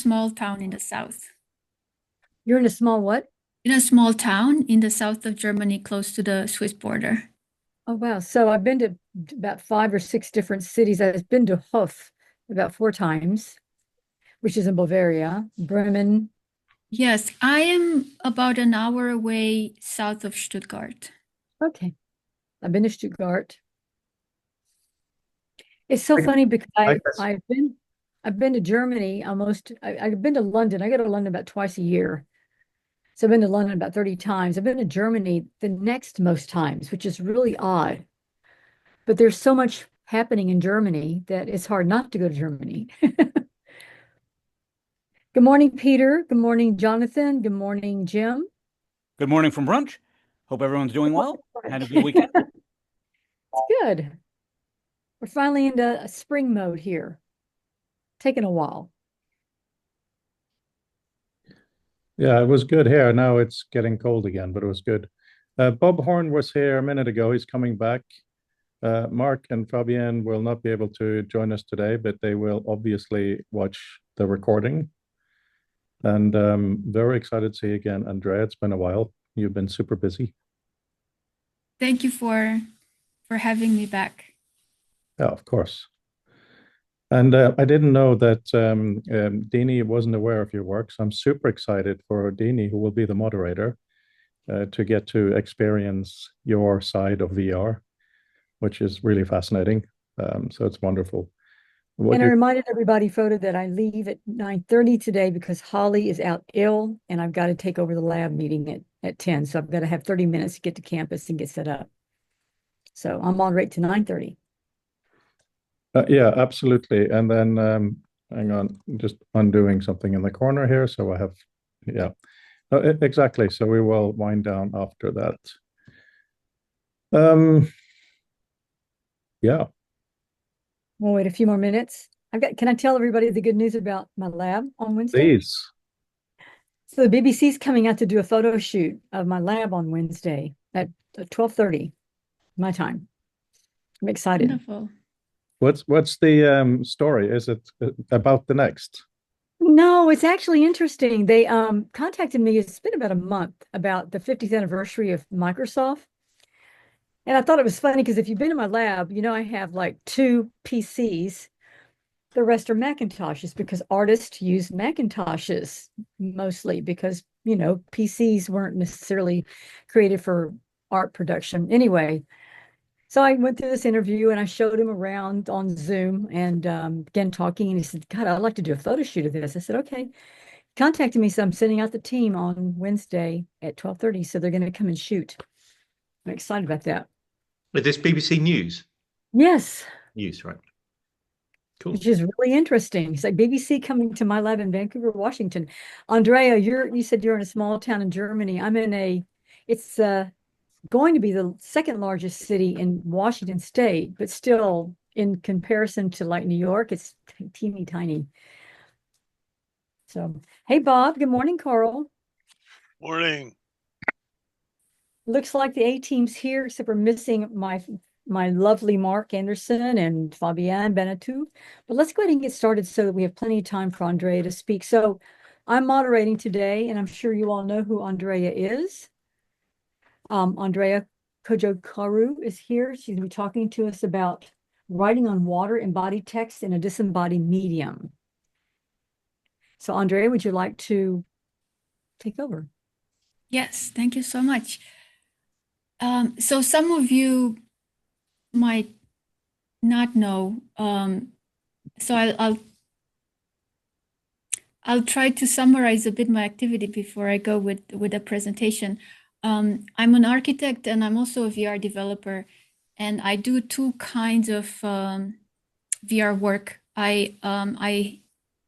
small town in the south. You're in a small what? In a small town in the south of Germany, close to the Swiss border. Oh, wow. So I've been to about 5 or 6 different cities. I've been to Hof about 4 times, which is in Bavaria, Bremen. Yes, I am about an hour away south of Stuttgart. Okay. I've been to Stuttgart. It's so I, funny because I I guess, I've been to Germany almost. I've been to London. I go to London about twice a year. So I've been to London about 30 times. I've been to Germany the next most times, which is really odd. But there's so much happening in Germany that it's hard not to go to Germany. Good morning, Peter. Good morning, Jonathan. Good morning, Jim. Good morning from brunch. Hope everyone's doing well. Had a good It's weekend. good. We're finally into spring mode here. Taking a while. yeah, it was good here. Now it's getting cold again, but it was good. Bob Horn was here a minute ago. He's coming back. Mark and Fabienne will not be able to join us today, but they will obviously watch the recording. And very excited to see you again, Andrea. It's been a while. You've been super busy. Thank you for having me back. Yeah, of course. And I didn't know that Dini wasn't aware of your work, so I'm super excited for Dini, who will be the moderator, to get to experience your side of VR, which is really fascinating. So it's wonderful. What And I you reminded everybody, Frodo, that I leave at 9:30 today because Holly is out ill and I've got to take over the lab meeting at 10. So I've got to have 30 minutes to get to campus and get set up. So I'll moderate to 9:30. yeah, absolutely. And then hang on, just undoing something in the corner here. So I have, yeah, exactly. So we will wind down after that. Um, yeah, We'll wait a few more minutes. Can I tell everybody the good news about my lab on Wednesday? please. So the BBC's coming out to do a photo shoot of my lab on Wednesday at 12:30 my time. I'm excited. Wonderful. What's the story? Is it about the next? No, it's actually interesting. They contacted me, it's been about a month, about the 50th anniversary of Microsoft. And I thought it was funny because if you've been in my lab, I have like 2 PCs. The rest are Macintoshes because artists use Macintoshes mostly because, PCs weren't necessarily created for art production. Anyway, so I went through this interview and I showed him around on Zoom and began talking. And he said, God, I'd like to do a photo shoot of this. I said, okay. Contacted me. So I'm sending out the team on Wednesday at 12:30. So they're going to come and shoot. I'm excited about that. Is this BBC News? Yes, News, right? Cool. which is really interesting. It's like BBC coming to my lab in Vancouver, Washington. Andrea, you said you're in a small town in Germany. It's going to be the second largest city in Washington State, but still in comparison to like New York, it's teeny tiny. So, hey, Bob. Good morning, Carl. Morning. Looks like the A team's here, except for missing my lovely Mark Anderson and Fabienne Benetou. But let's go ahead and get started so that we have plenty of time for Andrea to speak. So I'm moderating today, and I'm sure you all know who Andrea is. Andrea Cojocaru is here. She's going to be talking to us about writing on water, embodied text in a disembodied medium. So Andrea, would you like to take over? Yes, thank you so much. So some of you might not know. So I'll try to summarize a bit my activity before I go with the presentation. I'm an architect and I'm also a VR developer, and I do two kinds of VR work. I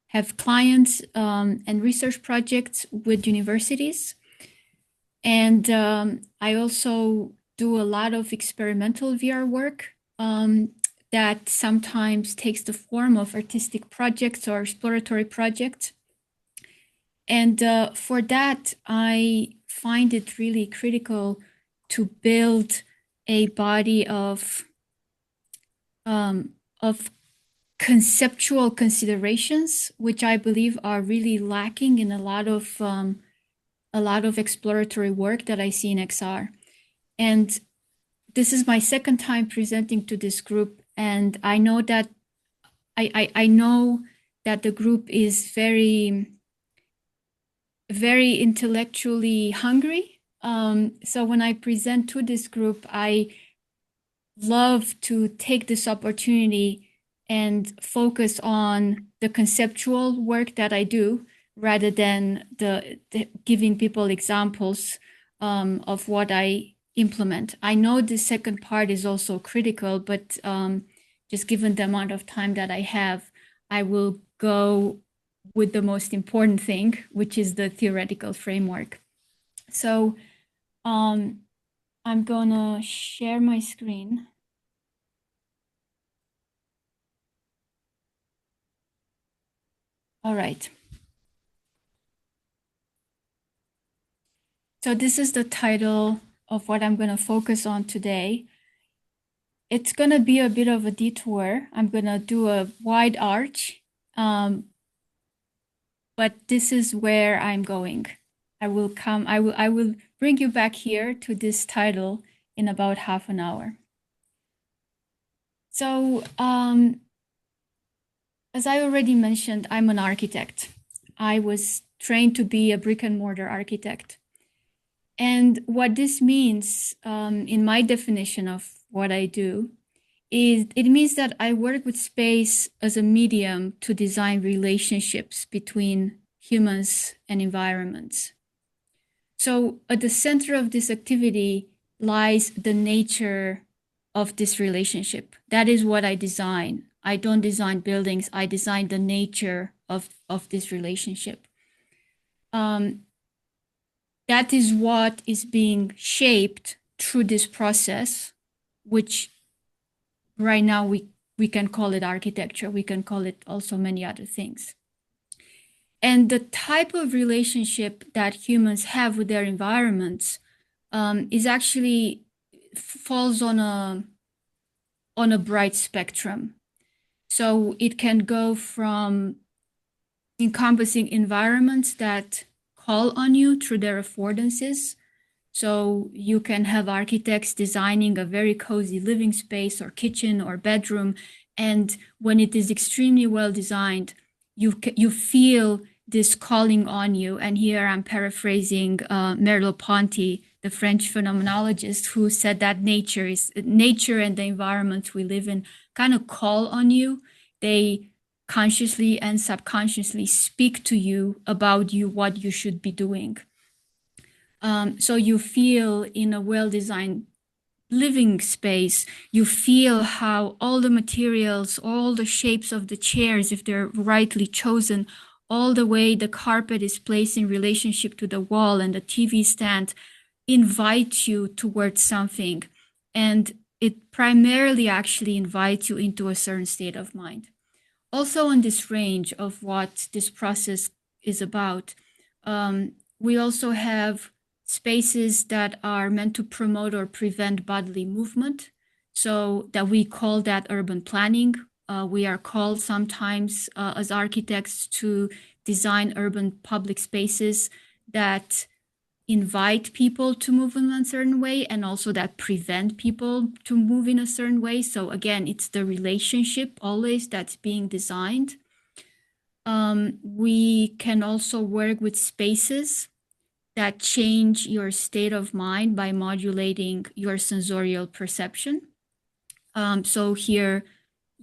have clients and research projects with universities, and I also do a lot of experimental VR work that sometimes takes the form of artistic projects or exploratory projects. And for that, I find it really critical to build a body of conceptual considerations, which I believe are really lacking in a lot of exploratory work that I see in XR. And this is my second time presenting to this group, and I know that I know that the group is very, very intellectually hungry. So when I present to this group, I love to take this opportunity and focus on the conceptual work that I do, rather than the giving people examples of what I implement. I know the second part is also critical, but just given the amount of time that I have, I will go with the most important thing, which is the theoretical framework. So I'm gonna share my screen. All right. So this is the title of what I'm going to focus on today. It's going to be a bit of a detour. I'm going to do a wide arch, but this is where I'm going. I will bring you back here to this title in about half an hour. So, as I already mentioned, I'm an architect. I was trained to be a brick and mortar architect. And what this means, in my definition of what I do, is it means that I work with space as a medium to design relationships between humans and environments. So at the center of this activity lies the nature of this relationship. That is what I design. I don't design buildings. I design the nature of this relationship. That is what is being shaped through this process, which right now we can call it architecture. We can call it also many other things. And the type of relationship that humans have with their environments is actually falls on a bright spectrum. So it can go from encompassing environments that call on you through their affordances. So you can have architects designing a very cozy living space or kitchen or bedroom. And when it is extremely well designed, you feel this calling on you. And here I'm paraphrasing Merleau-Ponty, the French phenomenologist, who said that nature and the environment we live in kind of call on you. They consciously and subconsciously speak to you about what you should be doing. So you feel in a well-designed living space, you feel how all the materials, all the shapes of the chairs, if they're rightly chosen, all the way the carpet is placed in relationship to the wall and the TV stand, invite you towards something. And it primarily actually invites you into a certain state of mind. Also on this range of what this process is about, we also have spaces that are meant to promote or prevent bodily movement. So that we call that urban planning. We are called sometimes as architects to design urban public spaces that invite people to move in a certain way and also that prevent people to move in a certain way. So again, it's the relationship always that's being designed. We can also work with spaces that change your state of mind by modulating your sensorial perception. So here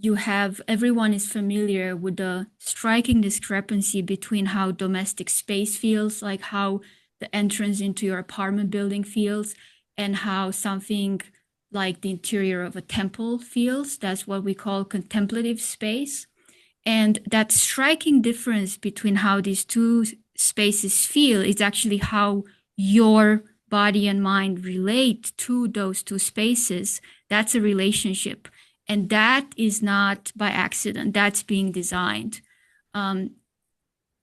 you have, everyone is familiar with the striking discrepancy between how domestic space feels, like how the entrance into your apartment building feels, and how something like the interior of a temple feels. That's what we call contemplative space. And that striking difference between how these two spaces feel is actually how your body and mind relate to those two spaces. That's a relationship. And that is not by accident, that's being designed.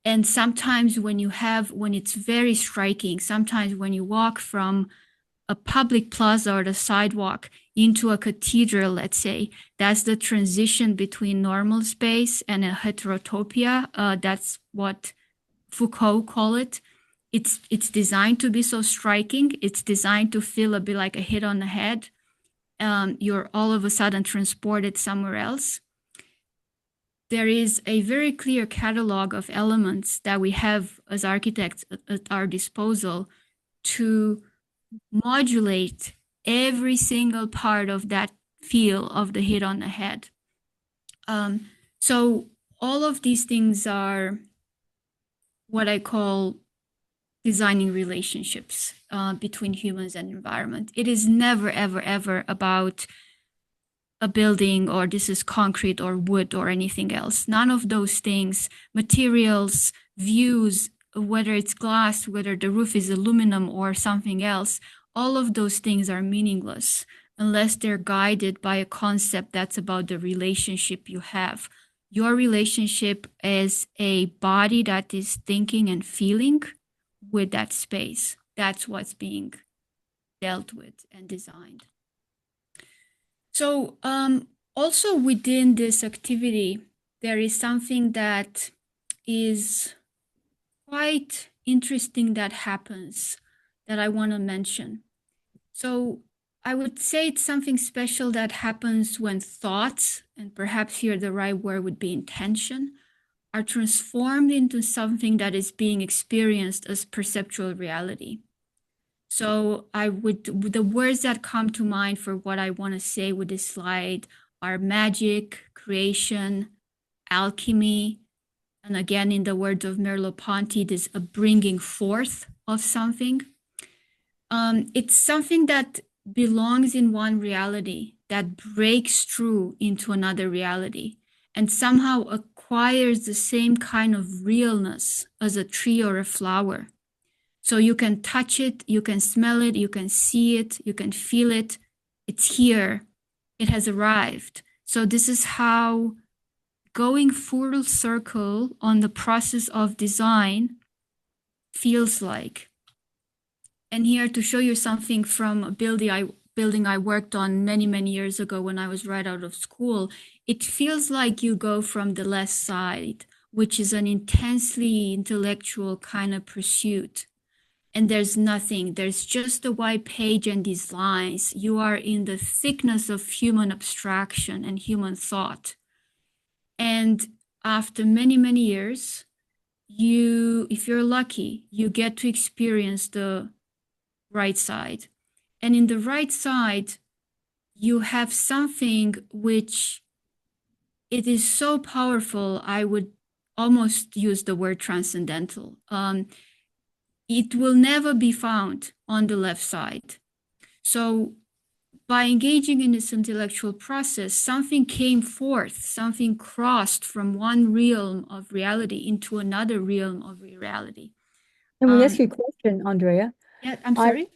And sometimes when it's very striking, sometimes when you walk from a public plaza or the sidewalk into a cathedral, let's say, that's the transition between normal space and a heterotopia. That's what Foucault call it. It's designed to be so striking. It's designed to feel a bit like a hit on the head. You're all of a sudden transported somewhere else. There is a very clear catalog of elements that we have as architects at our disposal to modulate every single part of that feel of the hit on the head. So all of these things are what I call designing relationships between humans and environment. It is never, ever, ever about a building or this is concrete or wood or anything else. None of those things, materials, views, whether it's glass, whether the roof is aluminum or something else, all of those things are meaningless unless they're guided by a concept that's about the relationship you have. Your relationship as a body that is thinking and feeling with that space. That's what's being dealt with and designed. So also within this activity, there is something that is quite interesting that happens that I want to mention. So I would say it's something special that happens when thoughts, and perhaps here the right word would be intention, are transformed into something that is being experienced as perceptual reality. So the words that come to mind for what I want to say with this slide are magic, creation, alchemy, and again, in the words of Merleau-Ponty, this a bringing forth of something. It's something that belongs in one reality that breaks through into another reality and somehow acquires the same kind of realness as a tree or a flower. So you can touch it, you can smell it, you can see it, you can feel it. It's here. It has arrived. So this is how going full circle on the process of design feels like. And here to show you something from a building I worked on many, many years ago when I was right out of school, it feels like you go from the left side, which is an intensely intellectual kind of pursuit. And there's nothing, there's just a white page and these lines. You are in the thickness of human abstraction and human thought. And after many, many years, if you're lucky, you get to experience the right side. And in the right side, you have something which it is so powerful, I would almost use the word transcendental. It will never be found on the left side. So by engaging in this intellectual process, something came forth, something crossed from one realm of reality into another realm of reality. Can we ask you a question, Andreea? Yeah, I'm sorry?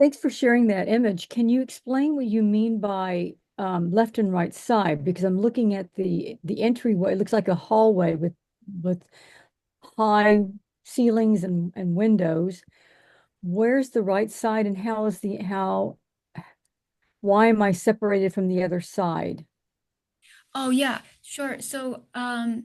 Thanks for sharing that image. Can you explain what you mean by left and right side? Because I'm looking at the entryway. It looks like a hallway with high ceilings and windows. Where's the right side and why am I separated from the other side? Oh yeah, sure. So on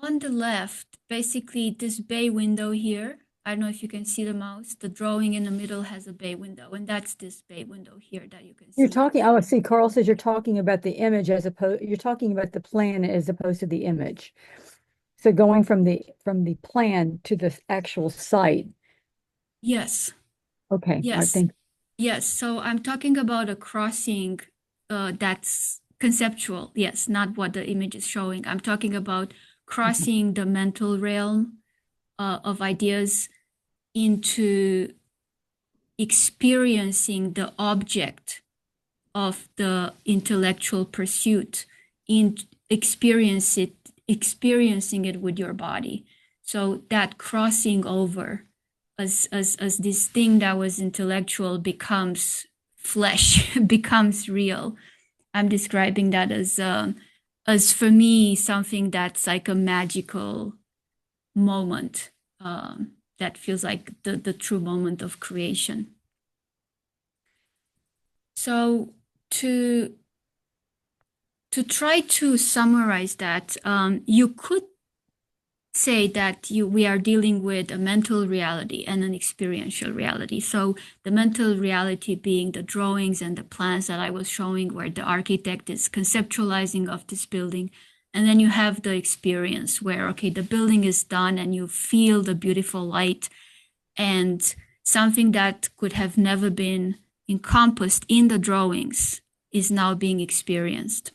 the left, basically this bay window here, I don't know if you can see the mouse, the drawing in the middle has a bay window, and that's this bay window here that you can see. I see, Carl says you're talking about the image you're talking about the plan as opposed to the image. So going from the plan to the actual site. Yes. Okay. Yes. I think. Yes. So I'm talking about a crossing that's conceptual. Yes, not what the image is showing. I'm talking about crossing the mental realm of ideas into experiencing the object of the intellectual pursuit, in experiencing it with your body. So that crossing over as this thing that was intellectual becomes flesh, becomes real. I'm describing that as for me, something that's like a magical moment that feels like the true moment of creation. So to try to summarize that, you could say that we are dealing with a mental reality and an experiential reality. So the mental reality being the drawings and the plans that I was showing, where the architect is conceptualizing of this building. And then you have the experience where, okay, the building is done and you feel the beautiful light, and something that could have never been encompassed in the drawings is now being experienced.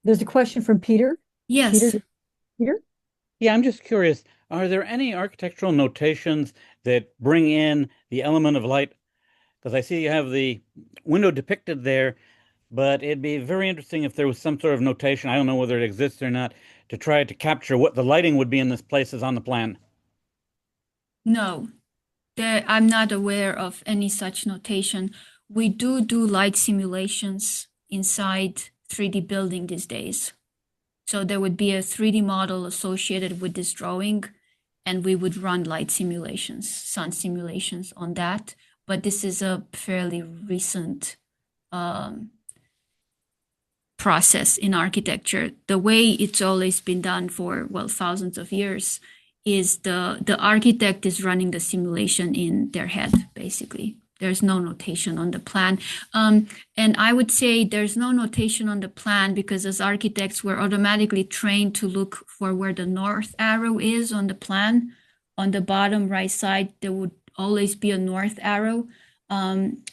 There's a question from Peter. Yes. Peter? Yeah, I'm just curious. Are there any architectural notations that bring in the element of light? Because I see you have the window depicted there, but it'd be very interesting if there was some sort of notation, I don't know whether it exists or not, to try to capture what the lighting would be in this place as on the plan. No, I'm not aware of any such notation. We do light simulations inside 3D building these days. So there would be a 3D model associated with this drawing, and we would run light simulations, sun simulations on that. But this is a fairly recent process in architecture. The way it's always been done for, well, thousands of years is the architect is running the simulation in their head, basically. There's no notation on the plan. And I would say there's no notation on the plan because as architects, we're automatically trained to look for where the north arrow is on the plan. On the bottom right side, there would always be a north arrow.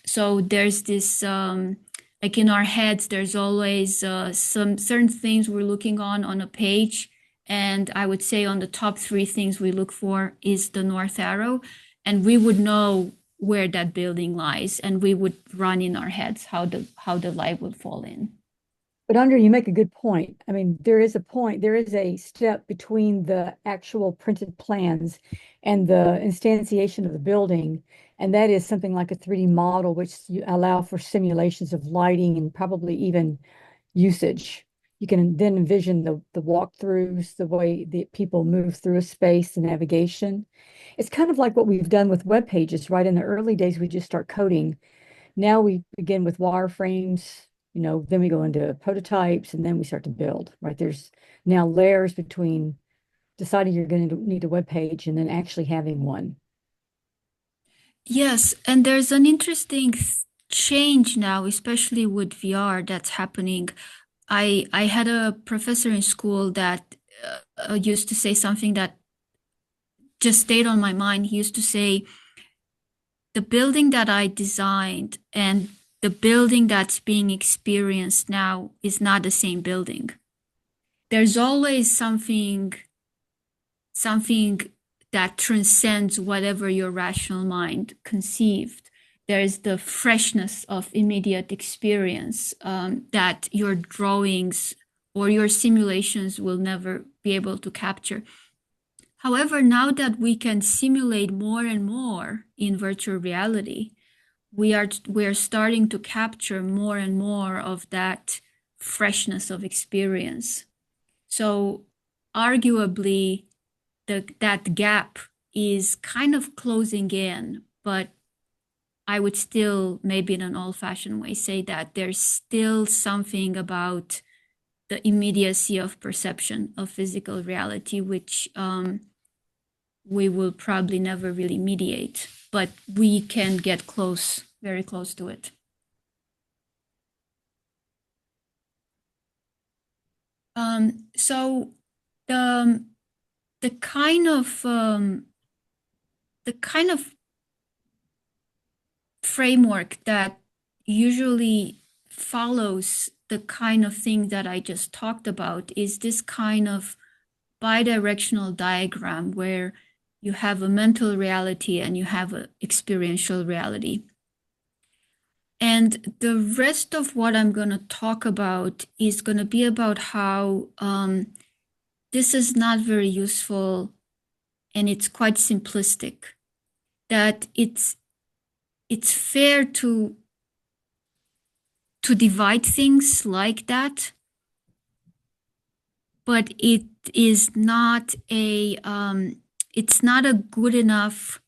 So there's this, like in our heads, there's always some certain things we're looking on a page. And I would say on the top 3 things we look for is the north arrow. And we would know where that building lies, and we would run in our heads how the light would fall in. But Andreea, you make a good point. I mean, there is a step between the actual printed plans and the instantiation of the building. And that is something like a 3D model, which you allow for simulations of lighting and probably even usage. You can then envision the walkthroughs, the way that people move through a space, the navigation. It's kind of like what we've done with web pages, right? In the early days, we just start coding. Now we begin with wireframes, then we go into prototypes, and then we start to build, right? There's now layers between deciding you're going to need a web page and then actually having one. Yes, and there's an interesting change now, especially with VR that's happening. I had a professor in school that used to say something that just stayed on my mind. He used to say, the building that I designed and the building that's being experienced now is not the same building. There's always something that transcends whatever your rational mind conceived. There's the freshness of immediate experience that your drawings or your simulations will never be able to capture. However, now that we can simulate more and more in virtual reality, we are starting to capture more and more of that freshness of experience. So arguably, that gap is kind of closing in, but I would still, maybe in an old-fashioned way, say that there's still something about the immediacy of perception of physical reality, which we will probably never really mediate, but we can get close, very close to it. So the kind of framework that usually follows the kind of thing that I just talked about is this kind of bidirectional diagram where you have a mental reality and you have an experiential reality. And the rest of what I'm going to talk about is going to be about how this is not very useful and it's quite simplistic, that it's fair to divide things like that, but it is not it's not a good enough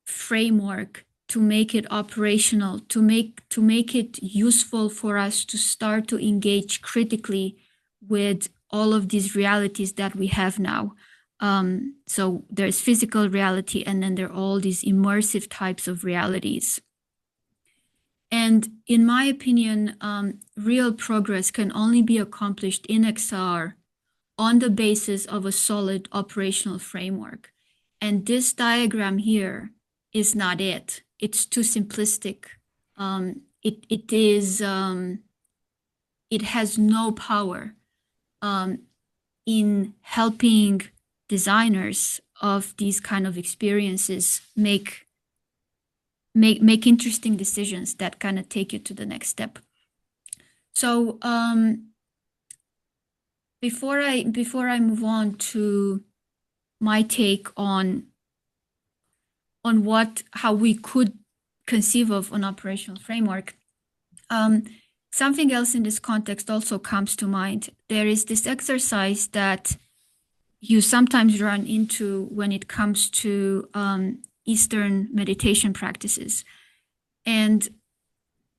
framework to make it operational, to make it useful for us to start to engage critically with all of these realities that we have now. So there's physical reality, and then there are all these immersive types of realities. And in my opinion, real progress can only be accomplished in XR on the basis of a solid operational framework. And this diagram here is not it. It's too simplistic. It has no power in helping designers of these kind of experiences make interesting decisions that kind of take you to the next step. So before I move on to my take on how we could conceive of an operational framework, something else in this context also comes to mind. There is this exercise that you sometimes run into when it comes to Eastern meditation practices. And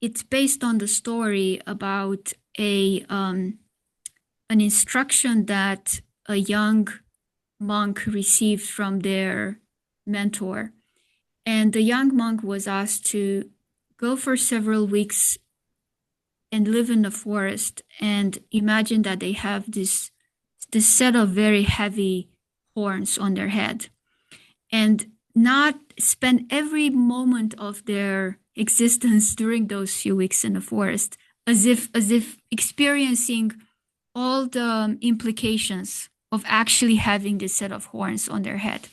it's based on the story about an instruction that a young monk received from their mentor. And the young monk was asked to go for several weeks and live in the forest and imagine that they have this set of very heavy horns on their head, and not spend every moment of their existence during those few weeks in the forest as if experiencing all the implications of actually having this set of horns on their head.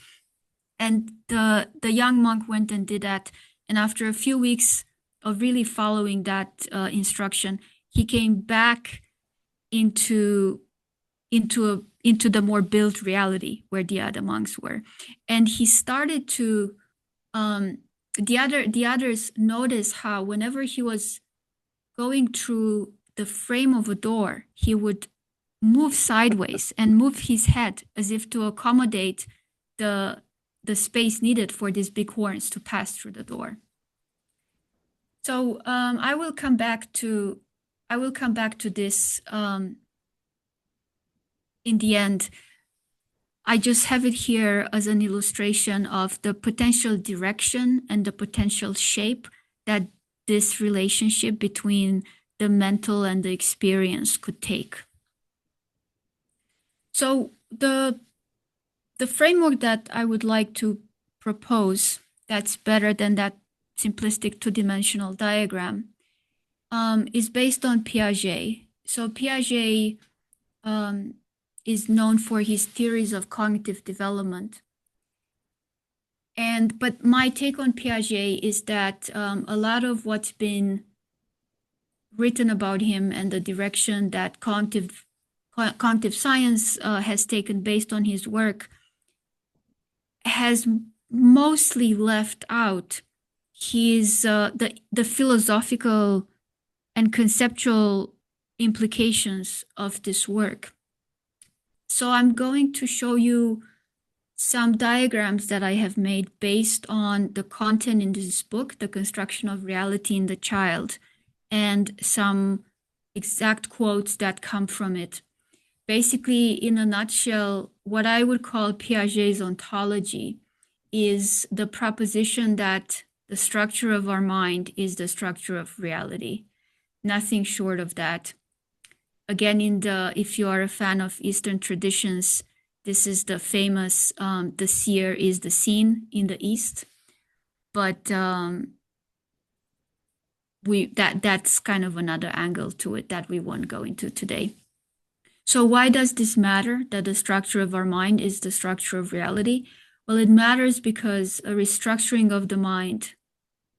And the young monk went and did that. And after a few weeks of really following that instruction, he came back into the more built reality where the other monks were. And he started to, the others noticed how whenever he was going through the frame of a door, he would move sideways and move his head as if to accommodate the space needed for these big horns to pass through the door. So I will come back to this in the end. I just have it here as an illustration of the potential direction and the potential shape that this relationship between the mental and the experience could take. So the framework that I would like to propose that's better than that simplistic two-dimensional diagram is based on Piaget. So Piaget is known for his theories of cognitive development. But my take on Piaget is that a lot of what's been written about him and the direction that cognitive science has taken based on his work has mostly left out his the philosophical and conceptual implications of this work. So I'm going to show you some diagrams that I have made based on the content in this book, The Construction of Reality in the Child, and some exact quotes that come from it. Basically, in a nutshell, what I would call Piaget's ontology is the proposition that the structure of our mind is the structure of reality. Nothing short of that. Again, if you are a fan of Eastern traditions, this is the famous, the seer is the seen in the East. But that's kind of another angle to it that we won't go into today. So why does this matter, that the structure of our mind is the structure of reality? Well, it matters because a restructuring of the mind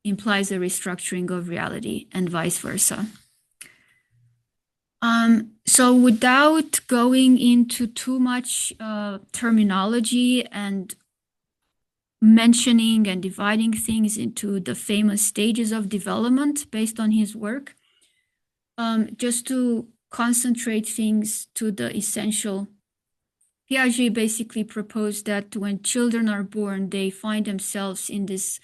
implies a restructuring of reality and vice versa. So without going into too much terminology and mentioning and dividing things into the famous stages of development based on his work, just to concentrate things to the essential, Piaget basically proposed that when children are born, they find themselves in this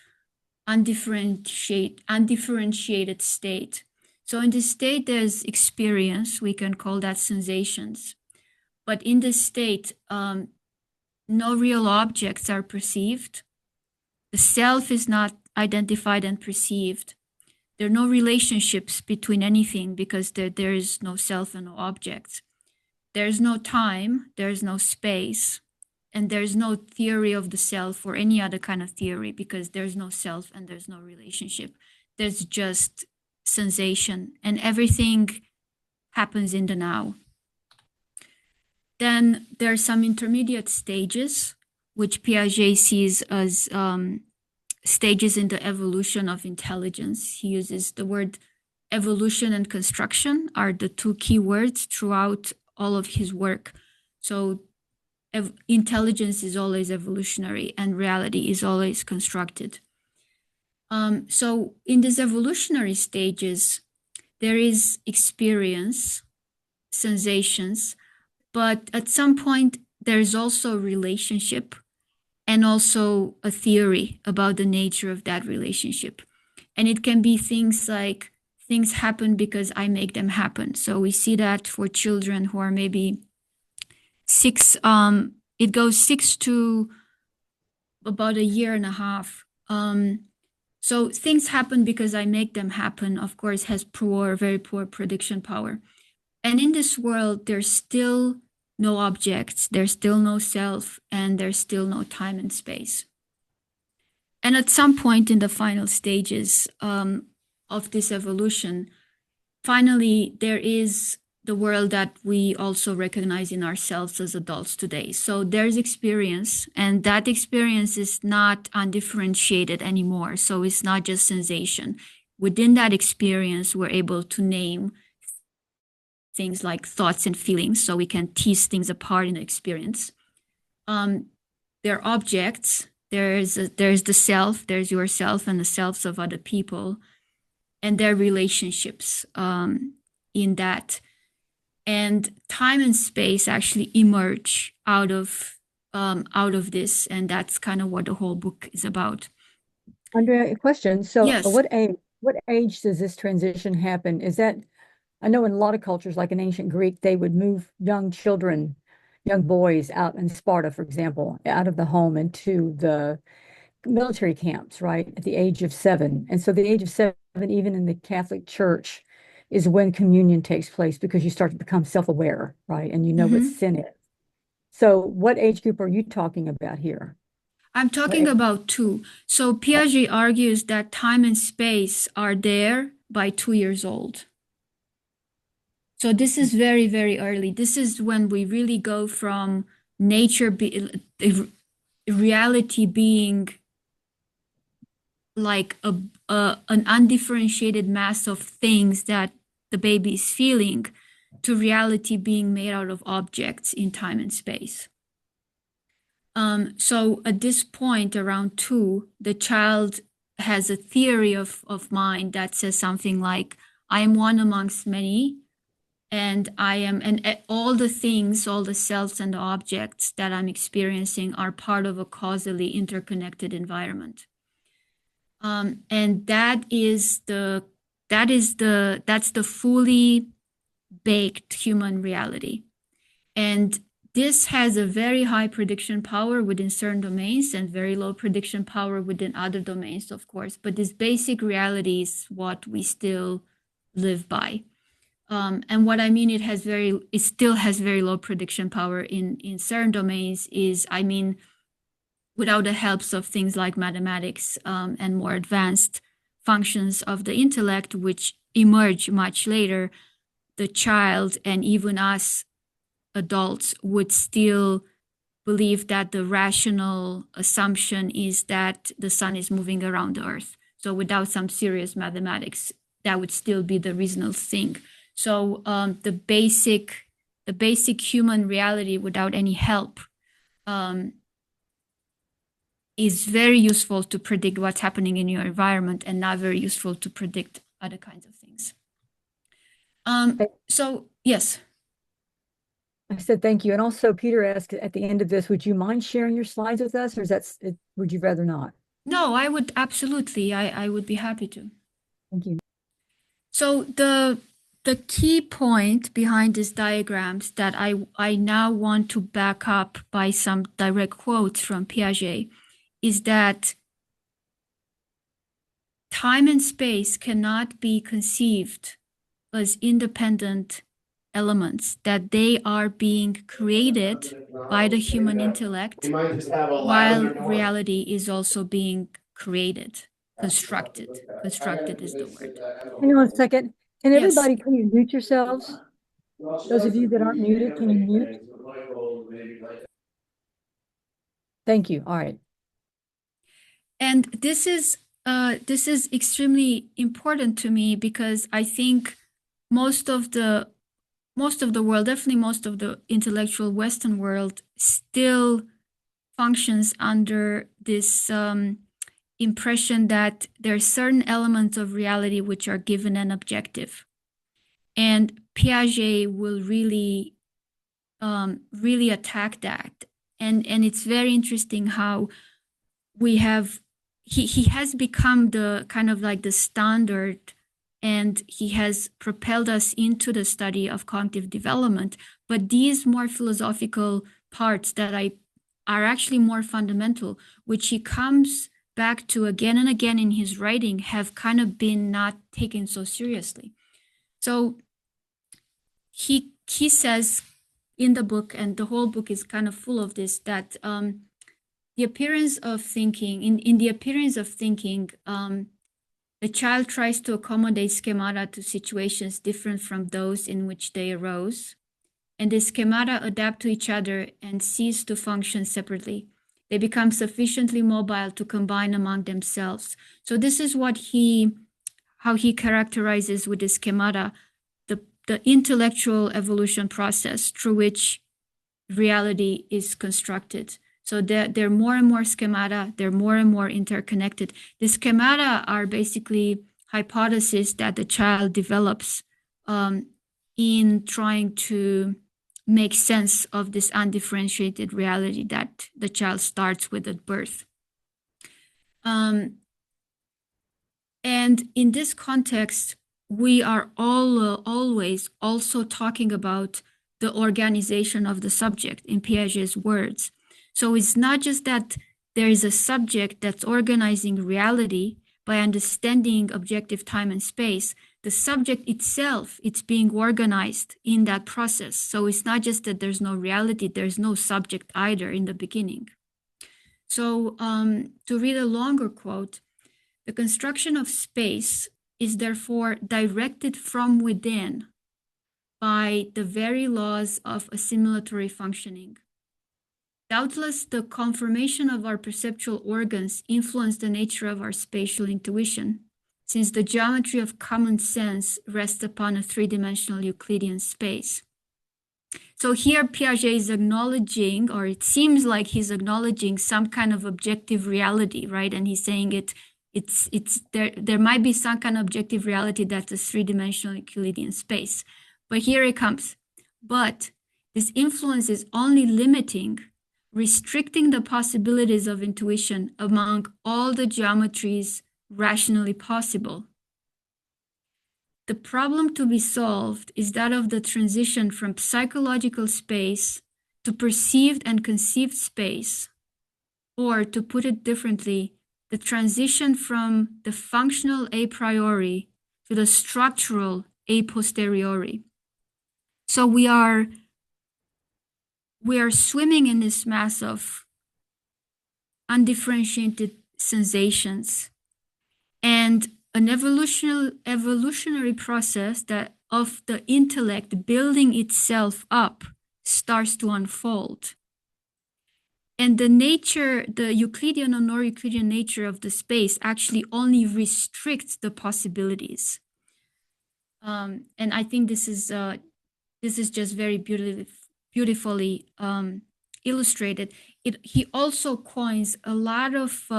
undifferentiated state. So in this state, there's experience. We can call that sensations. But in this state, no real objects are perceived. The self is not identified and perceived. There are no relationships between anything because there is no self and no objects. There's no time, there's no space, and there's no theory of the self or any other kind of theory because there's no self and there's no relationship. There's just sensation, and everything happens in the now. Then there are some intermediate stages, which Piaget sees as stages in the evolution of intelligence. He uses the word evolution and construction are the two key words throughout all of his work. So intelligence is always evolutionary and reality is always constructed. So in these evolutionary stages, there is experience, sensations, but at some point there's also relationship and also a theory about the nature of that relationship. And it can be things like things happen because I make them happen. So we see that for children who are maybe 6, it goes 6 to about a year and a half. So things happen because I make them happen, of course, has very poor prediction power. And in this world, there's still no objects, there's still no self, and there's still no time and space. And at some point in the final stages of this evolution, finally, there is the world that we also recognize in ourselves as adults today. So there's experience, and that experience is not undifferentiated anymore. So it's not just sensation. Within that experience, we're able to name things like thoughts and feelings, so we can tease things apart in the experience. There are objects. There's the self, there's yourself and the selves of other people, and their relationships in that. And time and space actually emerge out of this, and that's kind of what the whole book is about. Andreea, a question. So Yes. what age does this transition happen? Is that, I know in a lot of cultures, like in ancient Greek, they would move young children, young boys out in Sparta, for example, out of the home into the military camps, right, at the age of 7. And so the age of 7, even in the Catholic Church, is when communion takes place because you start to become self-aware, right? And you know what sin is. So what age group are you talking about here? I'm talking about 2. So Piaget argues that time and space are there by 2 years old. So this is very, very early. This is when we really go from reality being like an undifferentiated mass of things that the baby is feeling, to reality being made out of objects in time and space. So at this point, around 2, the child has a theory of mind that says something like, I am one amongst many, and all the things, all the selves and the objects that I'm experiencing are part of a causally interconnected environment. And that's the fully baked human reality. And this has a very high prediction power within certain domains and very low prediction power within other domains, of course. But this basic reality is what we still live by. And what I mean, it still has very low prediction power in certain domains is, I mean, without the helps of things like mathematics and more advanced functions of the intellect, which emerge much later, the child and even us adults would still believe that the rational assumption is that the sun is moving around the earth. So without some serious mathematics, that would still be the reasonable thing. So the basic human reality without any help is very useful to predict what's happening in your environment and not very useful to predict other kinds of things. So yes. I said thank you. And also Peter asked at the end of this, would you mind sharing your slides with us, or would you rather not? No, I would absolutely. I would be happy to. Thank you. So the key point behind these diagrams that I now want to back up by some direct quotes from Piaget is that time and space cannot be conceived as independent elements, that they are being created by the human intellect while reality is also being created, constructed. Constructed is the word. Hang on a second. Can Yes. everybody please mute yourselves? Those of you that aren't muted, can you mute? Thank you. All right. And this is extremely important to me because I think most of the world, definitely most of the intellectual Western world, still functions under this impression that there are certain elements of reality which are given and objective. And Piaget will really attack that. And it's very interesting how we have, he has become the kind of like the standard, and he has propelled us into the study of cognitive development. But these more philosophical parts that are actually more fundamental, which he comes back to again and again in his writing, have kind of been not taken so seriously. So he says in the book, and the whole book is kind of full of this, that the appearance of thinking, in the appearance of thinking, the child tries to accommodate schemata to situations different from those in which they arose, and the schemata adapt to each other and cease to function separately. They become sufficiently mobile to combine among themselves. So this is how he characterizes with the schemata the intellectual evolution process through which reality is constructed. So they're more and more schemata, they're more and more interconnected. The schemata are basically hypotheses that the child develops in trying to make sense of this undifferentiated reality that the child starts with at birth. And in this context, we are always also talking about the organization of the subject, in Piaget's words. So it's not just that there is a subject that's organizing reality by understanding objective time and space. The subject itself, it's being organized in that process. So it's not just that there's no reality, there's no subject either in the beginning. So to read a longer quote, the construction of space is therefore directed from within by the very laws of assimilatory functioning. Doubtless, the conformation of our perceptual organs influence the nature of our spatial intuition, since the geometry of common sense rests upon a three-dimensional Euclidean space. So here Piaget is acknowledging, or it seems like he's acknowledging, some kind of objective reality, right? And he's saying there might be some kind of objective reality that's a three-dimensional Euclidean space. But here it comes. But this influence is only restricting the possibilities of intuition among all the geometries rationally possible. The problem to be solved is that of the transition from psychological space to perceived and conceived space, or to put it differently, the transition from the functional a priori to the structural a posteriori. So we are swimming in this mass of undifferentiated sensations, and an evolutionary process that of the intellect building itself up starts to unfold. And the Euclidean or non-Euclidean nature of the space actually only restricts the possibilities. And I think this is just very beautifully illustrated. He also coins a lot of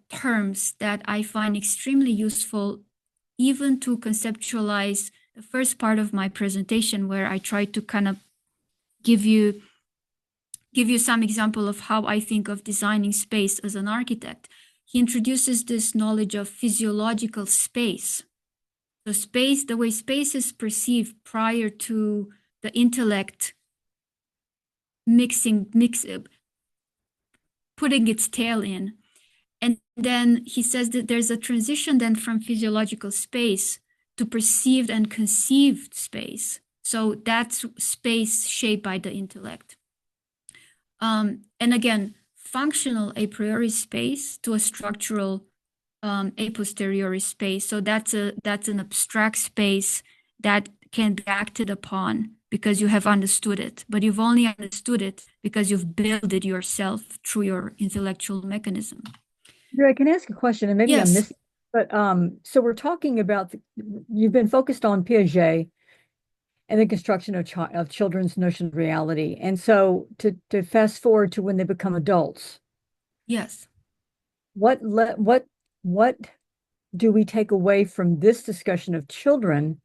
terms that I find extremely useful, even to conceptualize the first part of my presentation, where I try to kind of give you some example of how I think of designing space as an architect. he introduces this knowledge of physiological space. So space, the way space is perceived prior to the intellect putting its tail in. And then he says that there's a transition then from physiological space to perceived and conceived space. So that's space shaped by the intellect. And again, functional a priori space to a structural a posteriori space. So that's an abstract space that can be acted upon because you have understood it, but you've only understood it because you've built it yourself through your intellectual mechanism. I can ask a question, and maybe I Yes. missed it, but so we're talking about you've been focused on Piaget and the construction of children's notion of reality, and so to fast forward to when they become adults, Yes. what do we take away from this discussion of children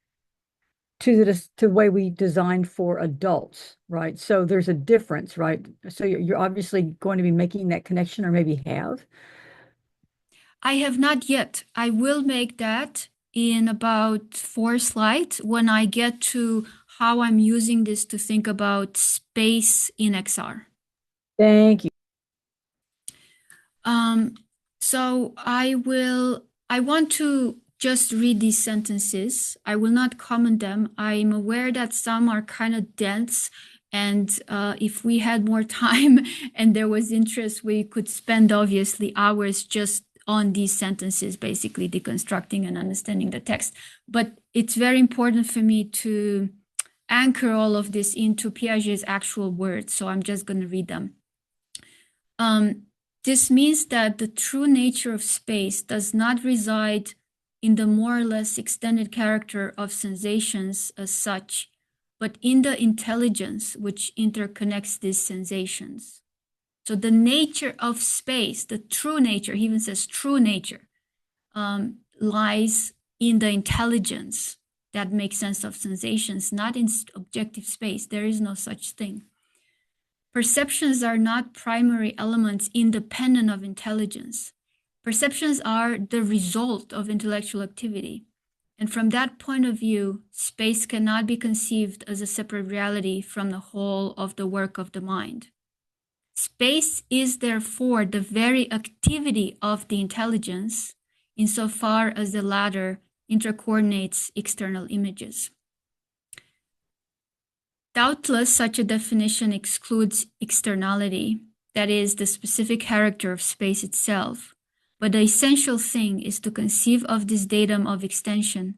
to the way we designed for adults, right? So there's a difference, right? So you're obviously going to be making that connection, or maybe have. I have not yet. I will make that in about 4 slides when I get to how I'm using this to think about space in XR. Thank you. So I want to just read these sentences. I will not comment them. I'm aware that some are kind of dense, and if we had more time and there was interest, we could spend obviously hours just on these sentences, basically deconstructing and understanding the text. But it's very important for me to anchor all of this into Piaget's actual words. So I'm just going to read them. This means that the true nature of space does not reside in the more or less extended character of sensations as such, but in the intelligence which interconnects these sensations. So the nature of space, the true nature, he even says true nature, lies in the intelligence that makes sense of sensations, not in objective space. There is no such thing. Perceptions are not primary elements independent of intelligence. Perceptions are the result of intellectual activity. And from that point of view, space cannot be conceived as a separate reality from the whole of the work of the mind. Space is therefore the very activity of the intelligence, insofar as the latter intercoordinates external images. Doubtless, such a definition excludes externality, that is, the specific character of space itself, but the essential thing is to conceive of this datum of extension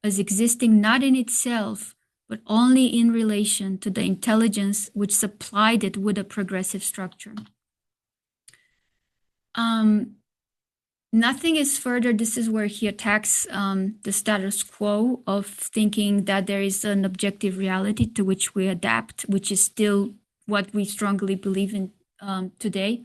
as existing not in itself, but only in relation to the intelligence which supplied it with a progressive structure. Nothing is further, this is where he attacks the status quo of thinking that there is an objective reality to which we adapt, which is still what we strongly believe in today.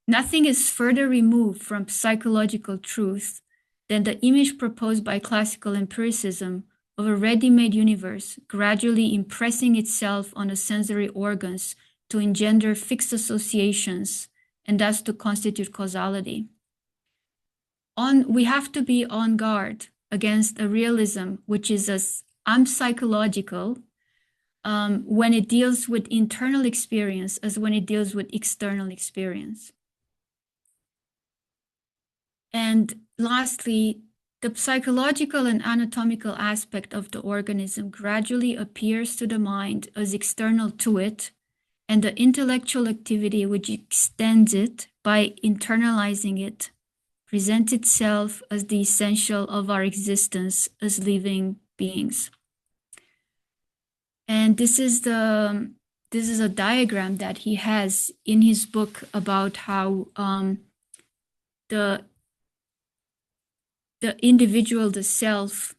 Nothing is further removed from psychological truth than the image proposed by classical empiricism of a ready-made universe gradually impressing itself on the sensory organs to engender fixed associations and thus to constitute causality. We have to be on guard against a realism which is as unpsychological when it deals with internal experience as when it deals with external experience. And lastly, the psychological and anatomical aspect of the organism gradually appears to the mind as external to it, and the intellectual activity which extends it by internalizing it presents itself as the essential of our existence as living beings. And this is a diagram that he has in his book about how the individual, the self,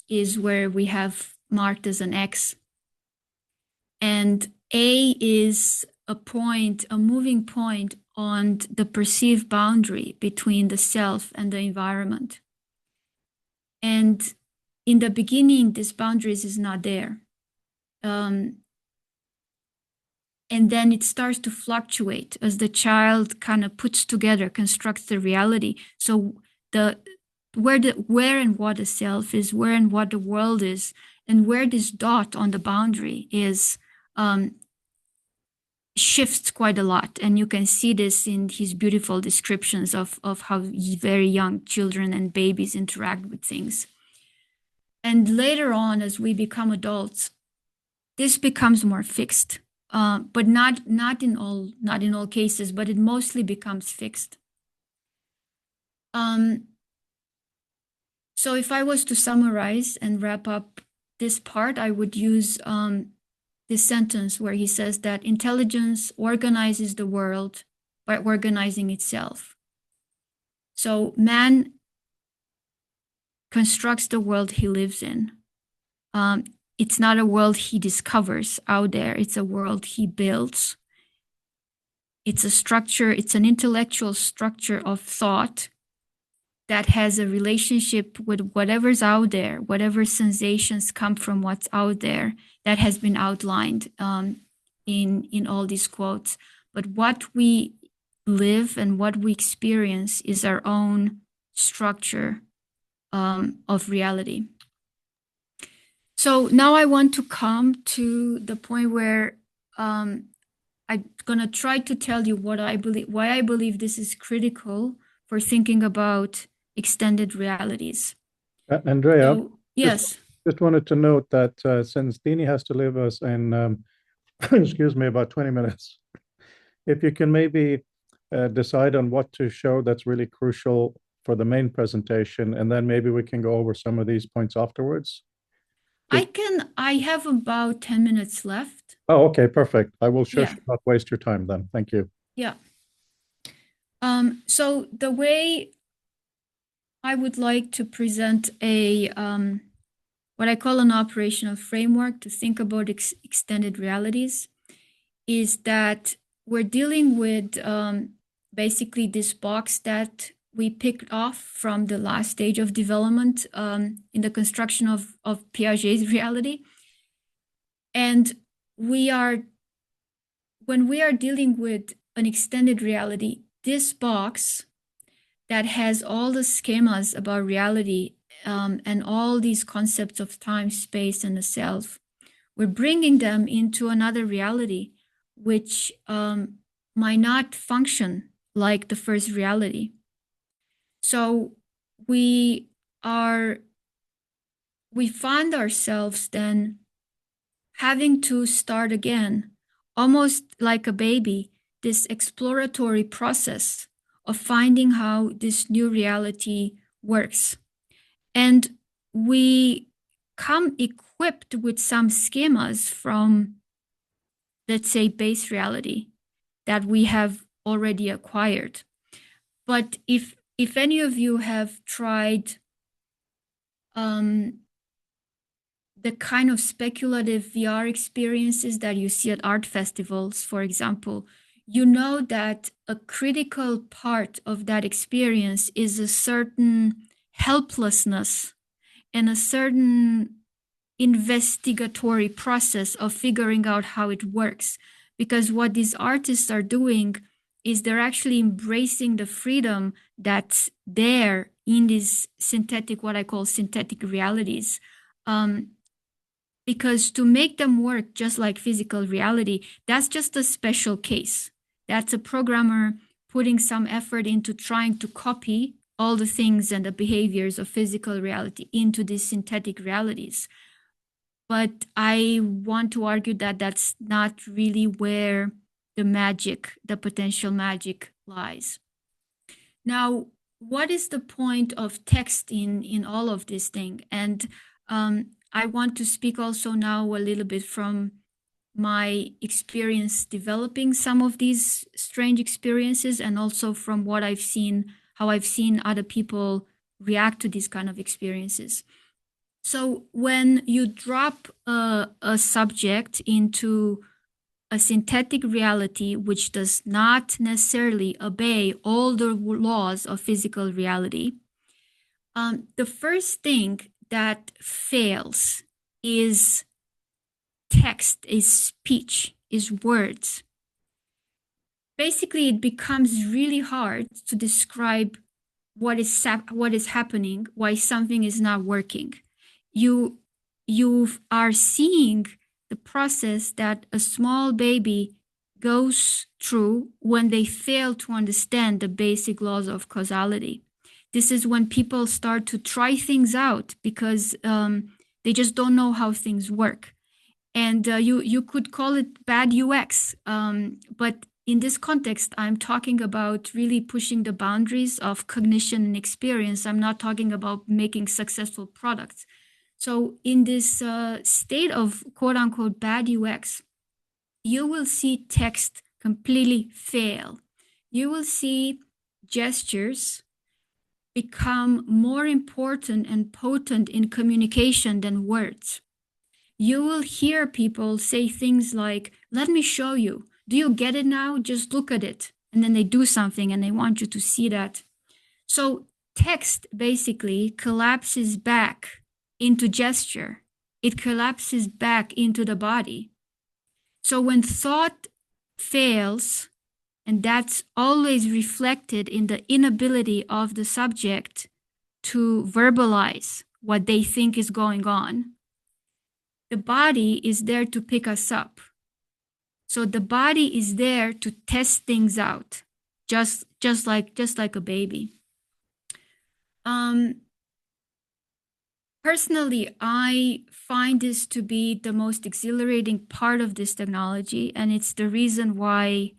is where we have marked as an X. And A is a point, a moving point on the perceived boundary between the self and the environment. And in the beginning, this boundaries is not there. And and then it starts to fluctuate as the child kind of puts together, constructs the reality. So where and what the self is, where and what the world is, and where this dot on the boundary is, shifts quite a lot. And you can see this in his beautiful descriptions of how very young children and babies interact with things. And later on, as we become adults, this becomes more fixed, but not in all cases, but it mostly becomes fixed. So if I was to summarize and wrap up this part, I would use this sentence where he says that intelligence organizes the world by organizing itself. So man constructs the world he lives in. It's not a world he discovers out there. It's a world he builds. It's a structure, it's an intellectual structure of thought that has a relationship with whatever's out there, whatever sensations come from what's out there, that has been outlined in all these quotes. But what we live and what we experience is our own structure of reality. So now I want to come to the point where I'm gonna try to tell you what I believe, why I believe this is critical for thinking about extended realities. Andreea, So, yes. just wanted to note that since Dini has to leave us in, excuse me, about 20 minutes, if you can maybe decide on what to show that's really crucial for the main presentation, and then maybe we can go over some of these points afterwards. I have about 10 minutes left. Oh, okay, perfect. I will Yeah. not waste your time then. Thank you. Yeah. So the way I would like to present a what I call an operational framework to think about extended realities is that we're dealing with basically this box that we picked off from the last stage of development in the construction of Piaget's reality. And when we are dealing with an extended reality, this box that has all the schemas about reality and all these concepts of time, space, and the self, we're bringing them into another reality, which might not function like the first reality. So we find ourselves then having to start again, almost like a baby, this exploratory process of finding how this new reality works. And we come equipped with some schemas from, let's say, base reality that we have already acquired. But if any of you have tried the kind of speculative VR experiences that you see at art festivals, for example, you know that a critical part of that experience is a certain helplessness and a certain investigatory process of figuring out how it works. Because what these artists are doing is they're actually embracing the freedom that's there in these synthetic, what I call synthetic realities. Because to make them work just like physical reality, that's just a special case. That's a programmer putting some effort into trying to copy all the things and the behaviors of physical reality into these synthetic realities. But I want to argue that that's not really where the magic, the potential magic lies. Now, what is the point of text in all of this thing? And I want to speak also now a little bit from my experience developing some of these strange experiences, and also from what I've seen, how I've seen other people react to these kind of experiences. So when you drop a subject into a synthetic reality, which does not necessarily obey all the laws of physical reality, the first thing that fails is text, is speech, is words. Basically, it becomes really hard to describe what is happening, why something is not working. You are seeing the process that a small baby goes through when they fail to understand the basic laws of causality. This is when people start to try things out because they just don't know how things work. And you could call it bad UX, but in this context, I'm talking about really pushing the boundaries of cognition and experience. I'm not talking about making successful products. So in this state of quote unquote bad UX, you will see text completely fail. You will see gestures become more important and potent in communication than words. You will hear people say things like, let me show you. Do you get it now? Just look at it. And then they do something and they want you to see that. So text basically collapses back into gesture. It collapses back into the body. So when thought fails, and that's always reflected in the inability of the subject to verbalize what they think is going on, the body is there to pick us up. So the body is there to test things out, just like a baby. Personally, I find this to be the most exhilarating part of this technology, and it's the reason why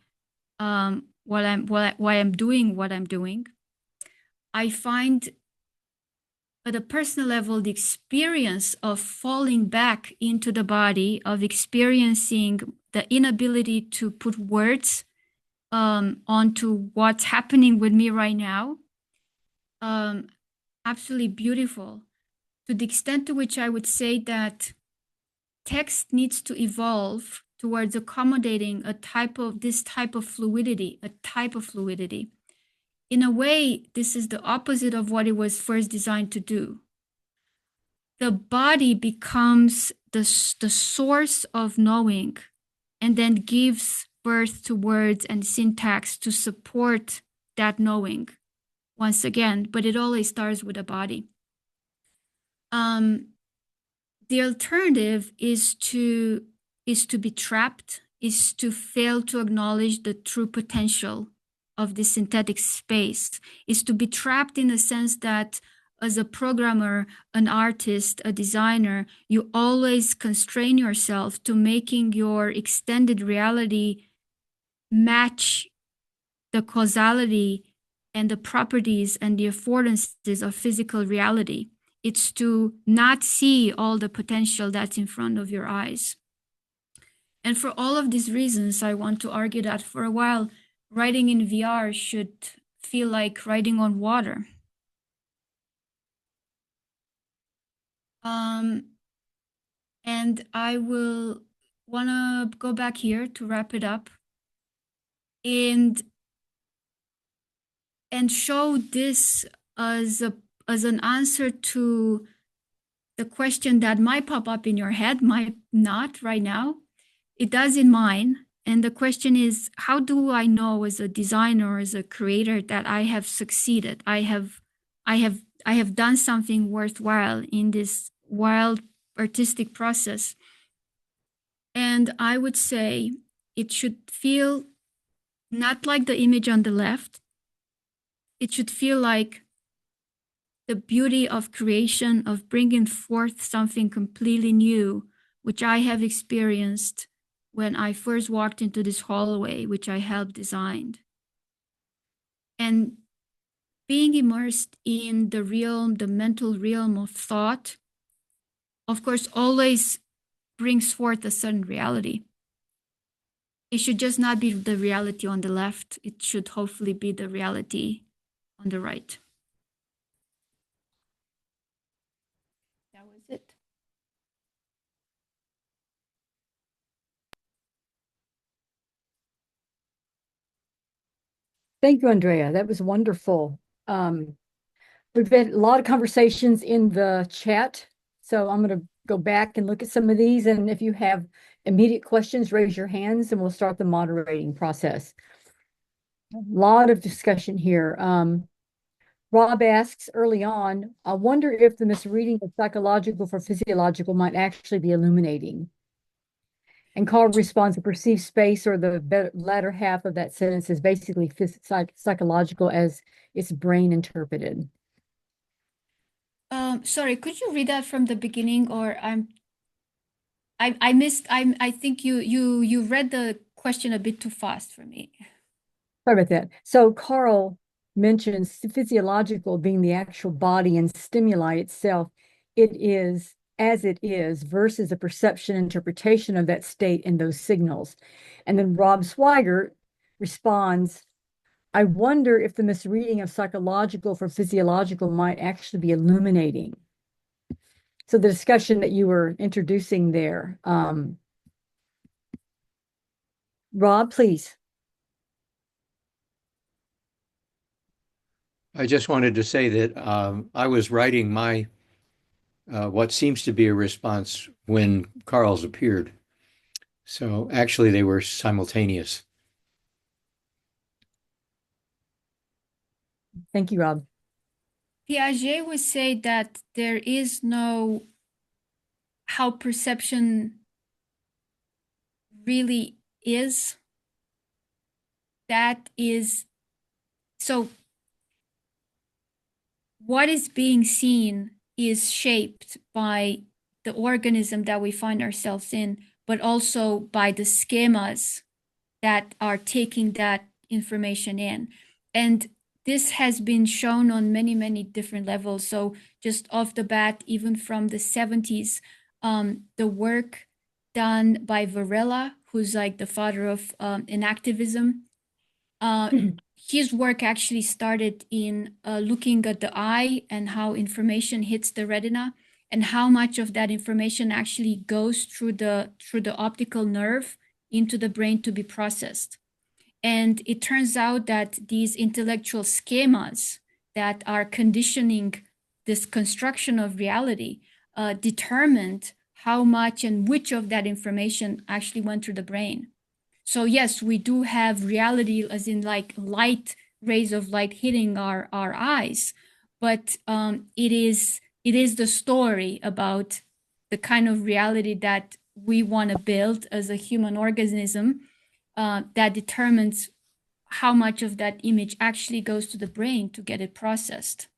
I'm doing what I'm doing. I find at a personal level, the experience of falling back into the body, of experiencing the inability to put words onto what's happening with me right now, absolutely beautiful. To the extent to which I would say that text needs to evolve towards accommodating this type of fluidity, In a way, this is the opposite of what it was first designed to do. The body becomes the source of knowing and then gives birth to words and syntax to support that knowing once again, but it always starts with the body. The alternative is to be trapped, is to fail to acknowledge the true potential of this synthetic space, is to be trapped in the sense that as a programmer, an artist, a designer, you always constrain yourself to making your extended reality match the causality and the properties and the affordances of physical reality. It's to not see all the potential that's in front of your eyes. And for all of these reasons, I want to argue that for a while, writing in VR should feel like writing on water. And I will want to go back here to wrap it up and show this as an answer to the question that might pop up in your head, might not right now. It does in mine. And the question is, how do I know as a designer, as a creator, that I have succeeded? I have done something worthwhile in this wild artistic process. And I would say it should feel not like the image on the left. It should feel like the beauty of creation, of bringing forth something completely new, which I have experienced when I first walked into this hallway, which I helped design. And being immersed in the realm, the mental realm of thought, of course, always brings forth a certain reality. It should just not be the reality on the left. It should hopefully be the reality on the right. That was it. Thank you, Andreea. That was wonderful. We've had a lot of conversations in the chat, so I'm going to go back and look at some of these. And if you have immediate questions, raise your hands and we'll start the moderating process. A lot of discussion here. Rob asks early on, I wonder if the misreading of psychological for physiological might actually be illuminating. And Carl responds, the perceived space, or the latter half of that sentence, is basically psychological as its brain interpreted. Sorry, could you read that from the beginning, or I missed. I think you read the question a bit too fast for me. Sorry about that. So Carl mentions physiological being the actual body and stimuli itself. It is as it is versus a perception interpretation of that state and those signals. And then Rob Swigert responds, I wonder if the misreading of psychological for physiological might actually be illuminating. So the discussion that you were introducing there, Rob, please. I just wanted to say that I was writing my what seems to be a response when Carl's appeared. So actually they were simultaneous. Thank you, Rob. Piaget would say that there is no how perception really is. That is, so what is being seen is shaped by the organism that we find ourselves in, but also by the schemas that are taking that information in. And this has been shown on many, many different levels. So just off the bat, even from the 70s, the work done by Varela, who's like the father of enactivism, his work actually started in looking at the eye and how information hits the retina and how much of that information actually goes through the optical nerve into the brain to be processed. And it turns out that these intellectual schemas that are conditioning this construction of reality determined how much and which of that information actually went through the brain. So yes, we do have reality as in like light, rays of light hitting our eyes, but it is the story about the kind of reality that we want to build as a human organism that determines how much of that image actually goes to the brain to get it processed.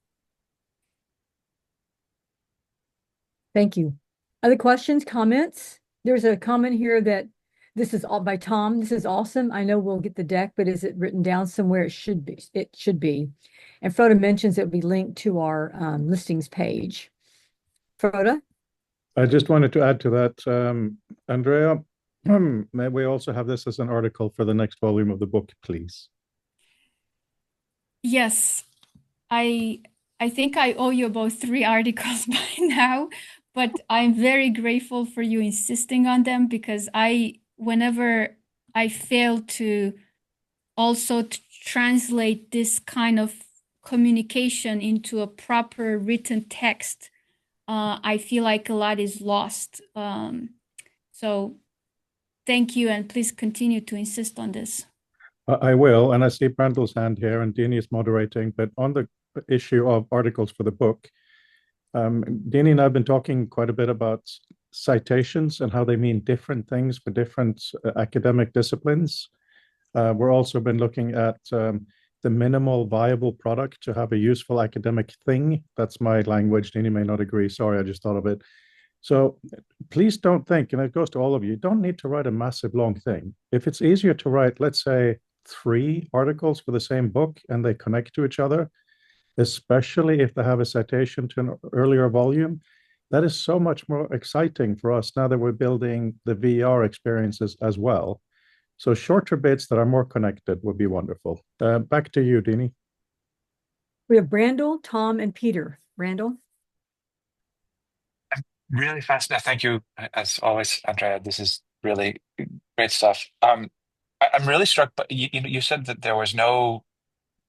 Thank you. Other questions, comments? There's a comment here that this is all by Tom. This is awesome. I know we'll get the deck, but is it written down somewhere? It should be. It should be. And Froda mentions it will be linked to our listings page. Froda? I just wanted to add to that, Andrea, may we also have this as an article for the next volume of the book, please? Yes, I think I owe you about 3 articles by now, but I'm very grateful for you insisting on them because whenever I fail to also translate this kind of communication into a proper written text, I feel like a lot is lost. So thank you, and please continue to insist on this. I will, and I see Brandel's hand here, and Dini is moderating, but on the issue of articles for the book, Dini and I have been talking quite a bit about citations and how they mean different things for different academic disciplines. We're also been looking at the minimal viable product to have a useful academic thing. That's my language. Dini may not agree. Sorry, I just thought of it. So please don't think, and it goes to all of you, don't need to write a massive long thing. If it's easier to write, let's say, 3 articles for the same book and they connect to each other, especially if they have a citation to an earlier volume, that is so much more exciting for us now that we're building the VR experiences as well. So shorter bits that are more connected would be wonderful. Back to you, Dini. We have Brandel, Tom, and Peter. Brandel? Really fascinating. Thank you, as always, Andrea. This is really great stuff. I'm really struck, but you said that there was no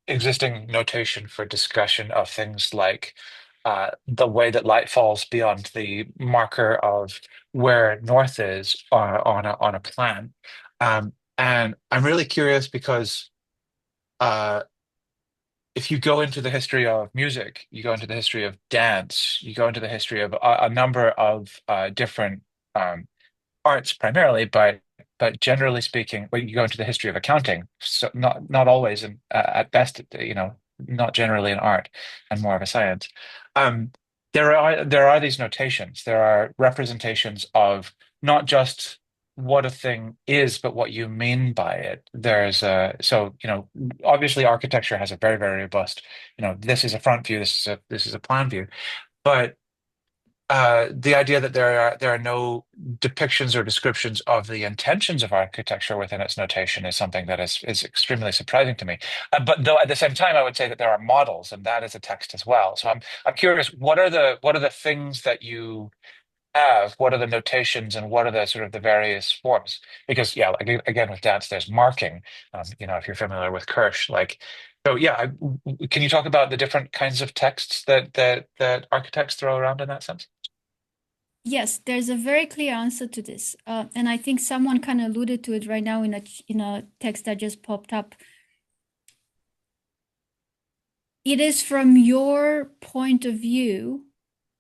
existing notation for discussion of things like the way that light falls beyond the marker of where north is on a plan. And I'm really curious because uh, if you go into the history of music, you go into the history of dance, you go into the history of a number of different um, arts primarily, but generally speaking, when you go into the history of accounting, so not always, and at best, not generally an art and more of a science. Um, there are these notations. There are representations of not just what a thing is, but what you mean by it. Obviously architecture has a very, very robust, this is a front view, this is a plan view, but the idea that there are no depictions or descriptions of the intentions of architecture within its notation is something that is extremely surprising to me. But though at the same time, I would say that there are models, and that is a text as well. So I'm curious, what are the things that you have? What are the notations, and what are the sort of the various forms? Because yeah, like, again with dance, there's marking. If you're familiar with Kirsch, like. So yeah, can you talk about the different kinds of texts that architects throw around in that sense? Yes, there's a very clear answer to this. And I think someone kind of alluded to it right now in a text that just popped up. It is from your point of view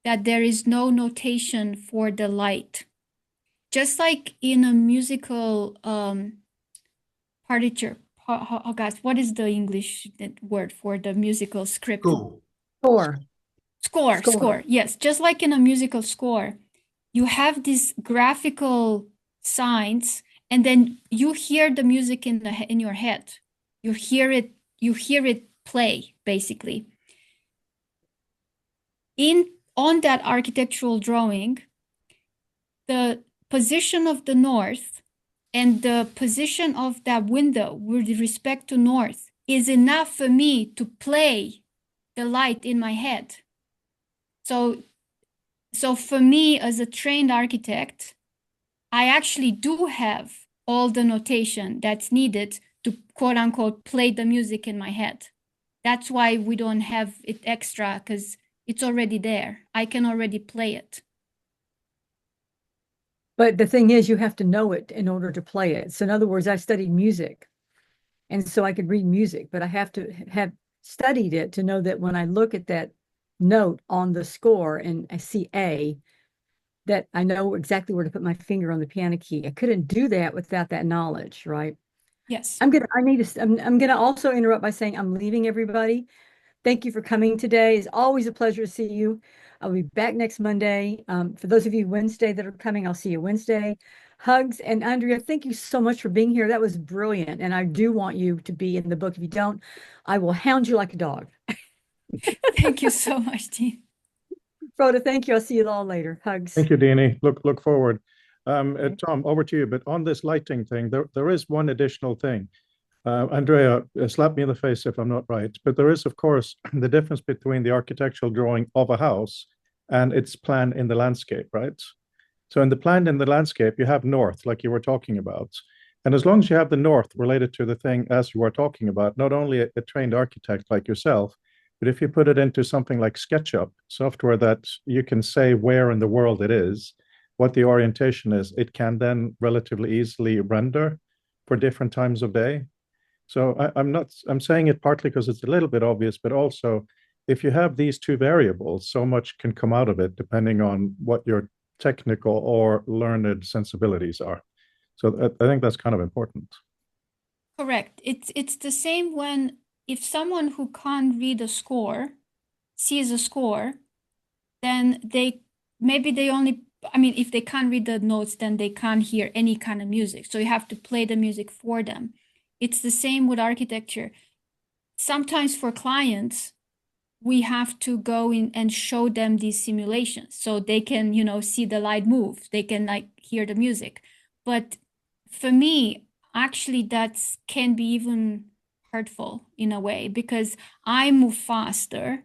that there is no notation for the light. Just like in a musical partiture, guys, what is the English word for the musical script? Cool. Score. Yes, just like in a musical score, you have these graphical signs, and then you hear the music in your head. You hear it play, basically. On that architectural drawing, the position of the north and the position of that window with respect to north is enough for me to play the light in my head. So for me, as a trained architect, I actually do have all the notation that's needed to quote unquote play the music in my head. That's why we don't have it extra, because it's already there. I can already play it. But the thing is, you have to know it in order to play it. So in other words, I studied music, and so I could read music, but I have to have studied it to know that when I look at that note on the score and I see A, that I know exactly where to put my finger on the piano key. I couldn't do that without that knowledge, right? Yes. I'm gonna also interrupt by saying I'm leaving everybody. Thank you for coming today. It's always a pleasure to see you. I'll be back next Monday. For those of you Wednesday that are coming, I'll see you Wednesday. Hugs. And Andrea, thank you so much for being here. That was brilliant. And I do want you to be in the book. If you don't, I will hound you like a dog. Thank you so much, Dean. Rhoda, thank you. I'll see you all later. Hugs. Thank you, Deanie. Look forward. Tom, over to you. But on this lighting thing, there is one additional thing. Andrea, slap me in the face if I'm not right, but there is, of course, the difference between the architectural drawing of a house and its plan in the landscape, right? So in the plan in the landscape, you have north, like you were talking about. And as long as you have the north related to the thing as you were talking about, not only a trained architect like yourself, but if you put it into something like SketchUp, software that you can say where in the world it is, what the orientation is, it can then relatively easily render for different times of day. So I'm saying it partly because it's a little bit obvious, but also if you have these two variables, so much can come out of it depending on what your technical or learned sensibilities are. So I think that's kind of important. Correct. It's the same when if someone who can't read a score sees a score, then if they can't read the notes, then they can't hear any kind of music. So you have to play the music for them. It's the same with architecture. Sometimes for clients, we have to go in and show them these simulations so they can, see the light move. They can hear the music. But for me, actually, that can be even hurtful in a way because I move faster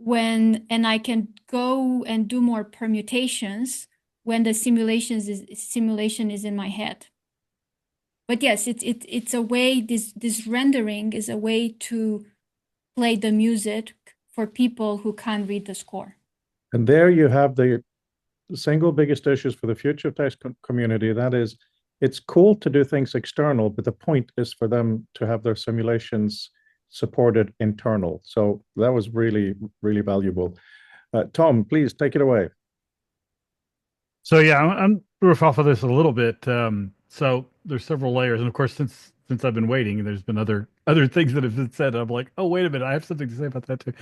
and I can go and do more permutations when the simulation is in my head. But yes, it's a way, this rendering is a way to play the music for people who can't read the score. And there you have the single biggest issues for the future text community. That is, it's cool to do things external, but the point is for them to have their simulations supported internal. So that was really, really valuable. Tom, please take it away. So yeah, I'm riff off of this a little bit. So there's several layers, and of course, since I've been waiting, there's been other things that have been said. I'm like, oh, wait a minute, I have something to say about that too.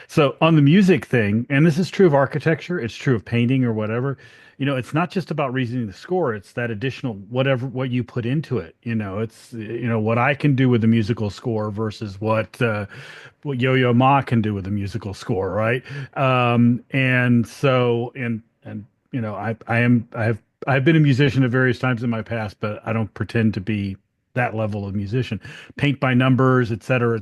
So on the music thing, and this is true of architecture, it's true of painting or whatever. It's not just about reasoning the score; it's that additional what you put into it. It's what I can do with the musical score versus what Yo-Yo Ma can do with the musical score, right? And so I've been a musician at various times in my past, but I don't pretend to be that level of musician. Paint by numbers, et cetera,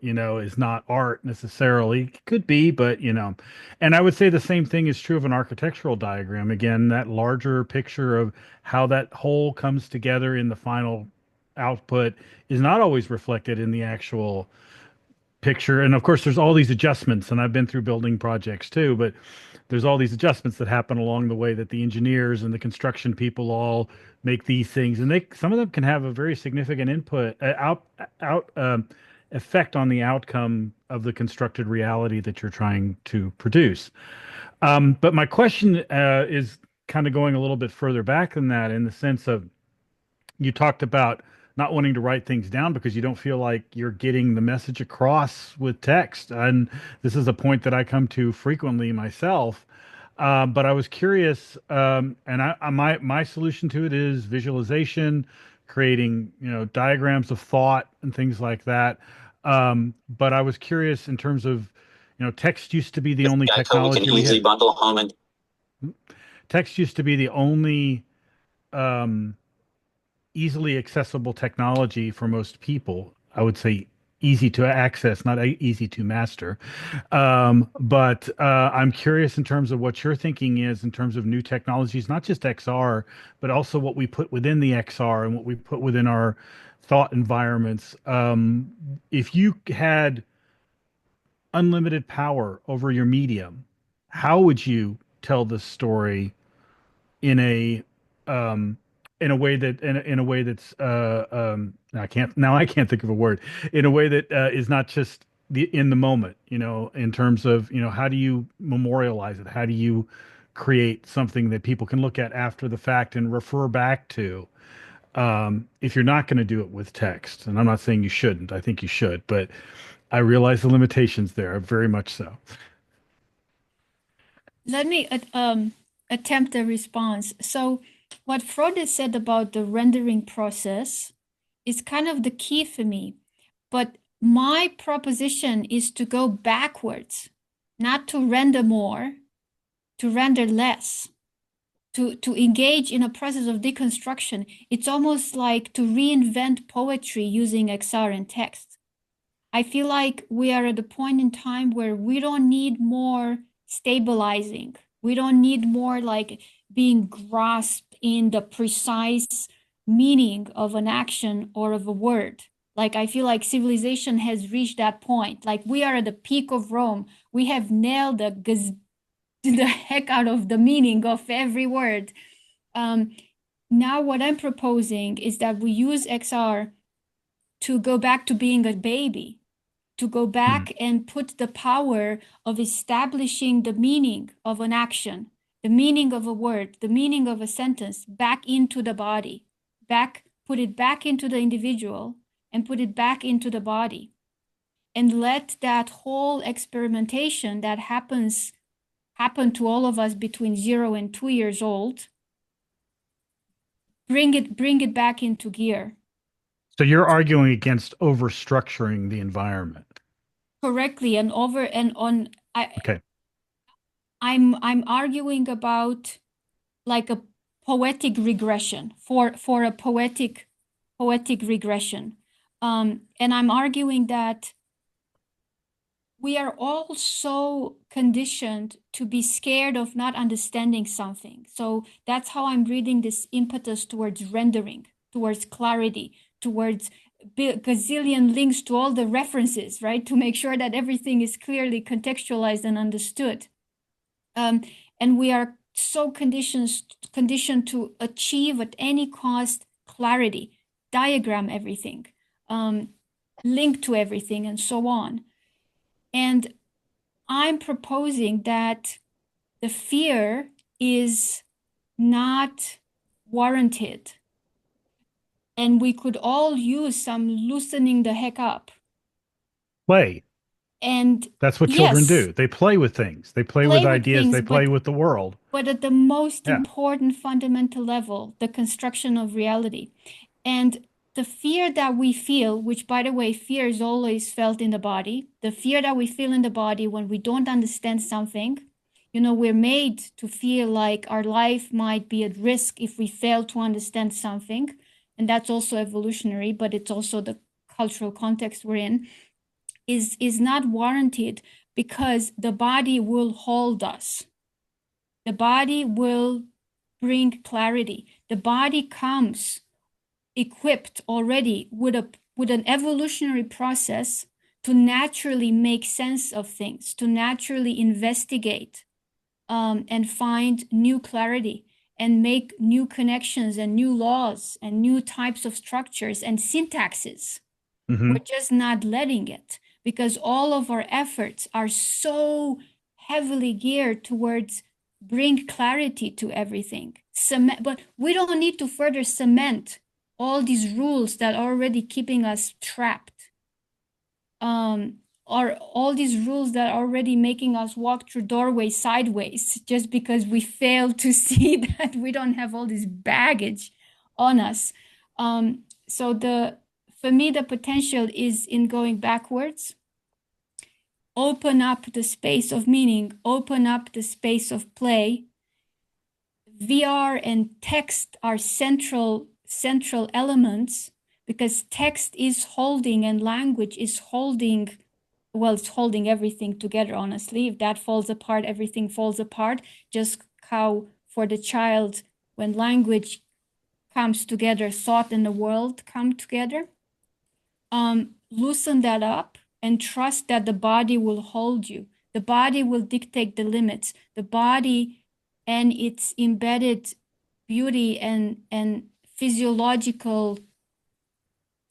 is not art necessarily. It could be, but and I would say the same thing is true of an architectural diagram. Again, that larger picture of how that whole comes together in the final output is not always reflected in the actual picture. And of course, there's all these adjustments, and I've been through building projects too, but there's all these adjustments that happen along the way that the engineers and the construction people all make these things, and some of them can have a very significant effect on the outcome of the constructed reality that you're trying to produce. But my question is kind of going a little bit further back than that, in the sense of, you talked about not wanting to write things down because you don't feel like you're getting the message across with text. And this is a point that I come to frequently myself. But I was curious, and my solution to it is visualization, creating diagrams of thought and things like that. But I was curious in terms of, text used to be the only technology we can easily bundle home and text used to be the only easily accessible technology for most people. I would say easy to access, not easy to master. But I'm curious in terms of what your thinking is in terms of new technologies, not just XR, but also what we put within the XR and what we put within our thought environments. If you had unlimited power over your medium, how would you tell the story in a way that's I can't think of a word, in a way that is not just in the moment, in terms of, how do you memorialize it? How do you create something that people can look at after the fact and refer back to, if you're not going to do it with text? And I'm not saying you shouldn't, I think you should, but I realize the limitations there, very much so. Let me attempt a response. So what Frode said about the rendering process is kind of the key for me. But my proposition is to go backwards, not to render more, to render less, to engage in a process of deconstruction. It's almost like to reinvent poetry using XR and text. I feel like we are at a point in time where we don't need more stabilizing. We don't need more like being grasped in the precise meaning of an action or of a word. Like, I feel like civilization has reached that point. Like, we are at the peak of Rome. We have nailed the heck out of the meaning of every word. Now what I'm proposing is that we use XR to go back to being a baby, to go back and put the power of establishing the meaning of an action, the meaning of a word, the meaning of a sentence back into the body, put it back into the individual and put it back into the body. And let that whole experimentation that happen to all of us between 0 and 2 years old, bring it back into gear. So you're arguing against overstructuring the environment. Correctly, and okay. I'm arguing about like a poetic regression for a poetic regression. And I'm arguing that we are all so conditioned to be scared of not understanding something. So that's how I'm reading this impetus towards rendering, towards clarity, towards gazillion links to all the references, right? To make sure that everything is clearly contextualized and understood. And we are so conditioned to achieve at any cost clarity, diagram everything, link to everything, and so on. And I'm proposing that the fear is not warranted. And we could all use some loosening the heck up. Play. And that's what children do. They play with things. They play with ideas. They play with the world. But at the most important fundamental level, the construction of reality. And the fear that we feel, which, by the way, fear is always felt in the body, the fear that we feel in the body when we don't understand something, you know, we're made to feel like our life might be at risk if we fail to understand something. And that's also evolutionary, but it's also the cultural context we're in, is not warranted, because the body will hold us. The body will bring clarity. The body comes equipped already with an evolutionary process to naturally make sense of things, to naturally investigate and find new clarity and make new connections and new laws and new types of structures and syntaxes. We're just not letting it, because all of our efforts are so heavily geared towards bring clarity to everything. But we don't need to further cement all these rules that are already keeping us trapped. Or all these rules that are already making us walk through doorways sideways, just because we fail to see that we don't have all this baggage on us. So for me, the potential is in going backwards. Open up the space of meaning, open up the space of play. VR and text are central elements, because text is holding and language is holding, well, it's holding everything together, honestly. If that falls apart, everything falls apart. Just how for the child, when language comes together, thought and the world come together. Loosen that up and trust that the body will hold you. The body will dictate the limits. The body and its embedded beauty and physiological